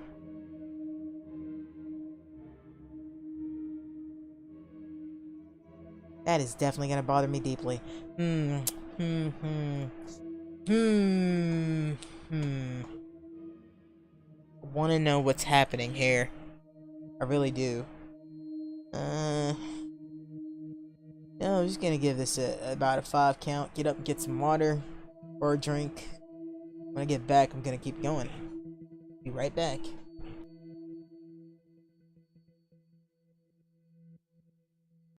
That is definitely gonna bother me deeply. I wanna know what's happening here. I really do. No, I'm just gonna give this about a 5 count. Get up and get some water or a drink. When I get back, I'm gonna keep going. Be right back.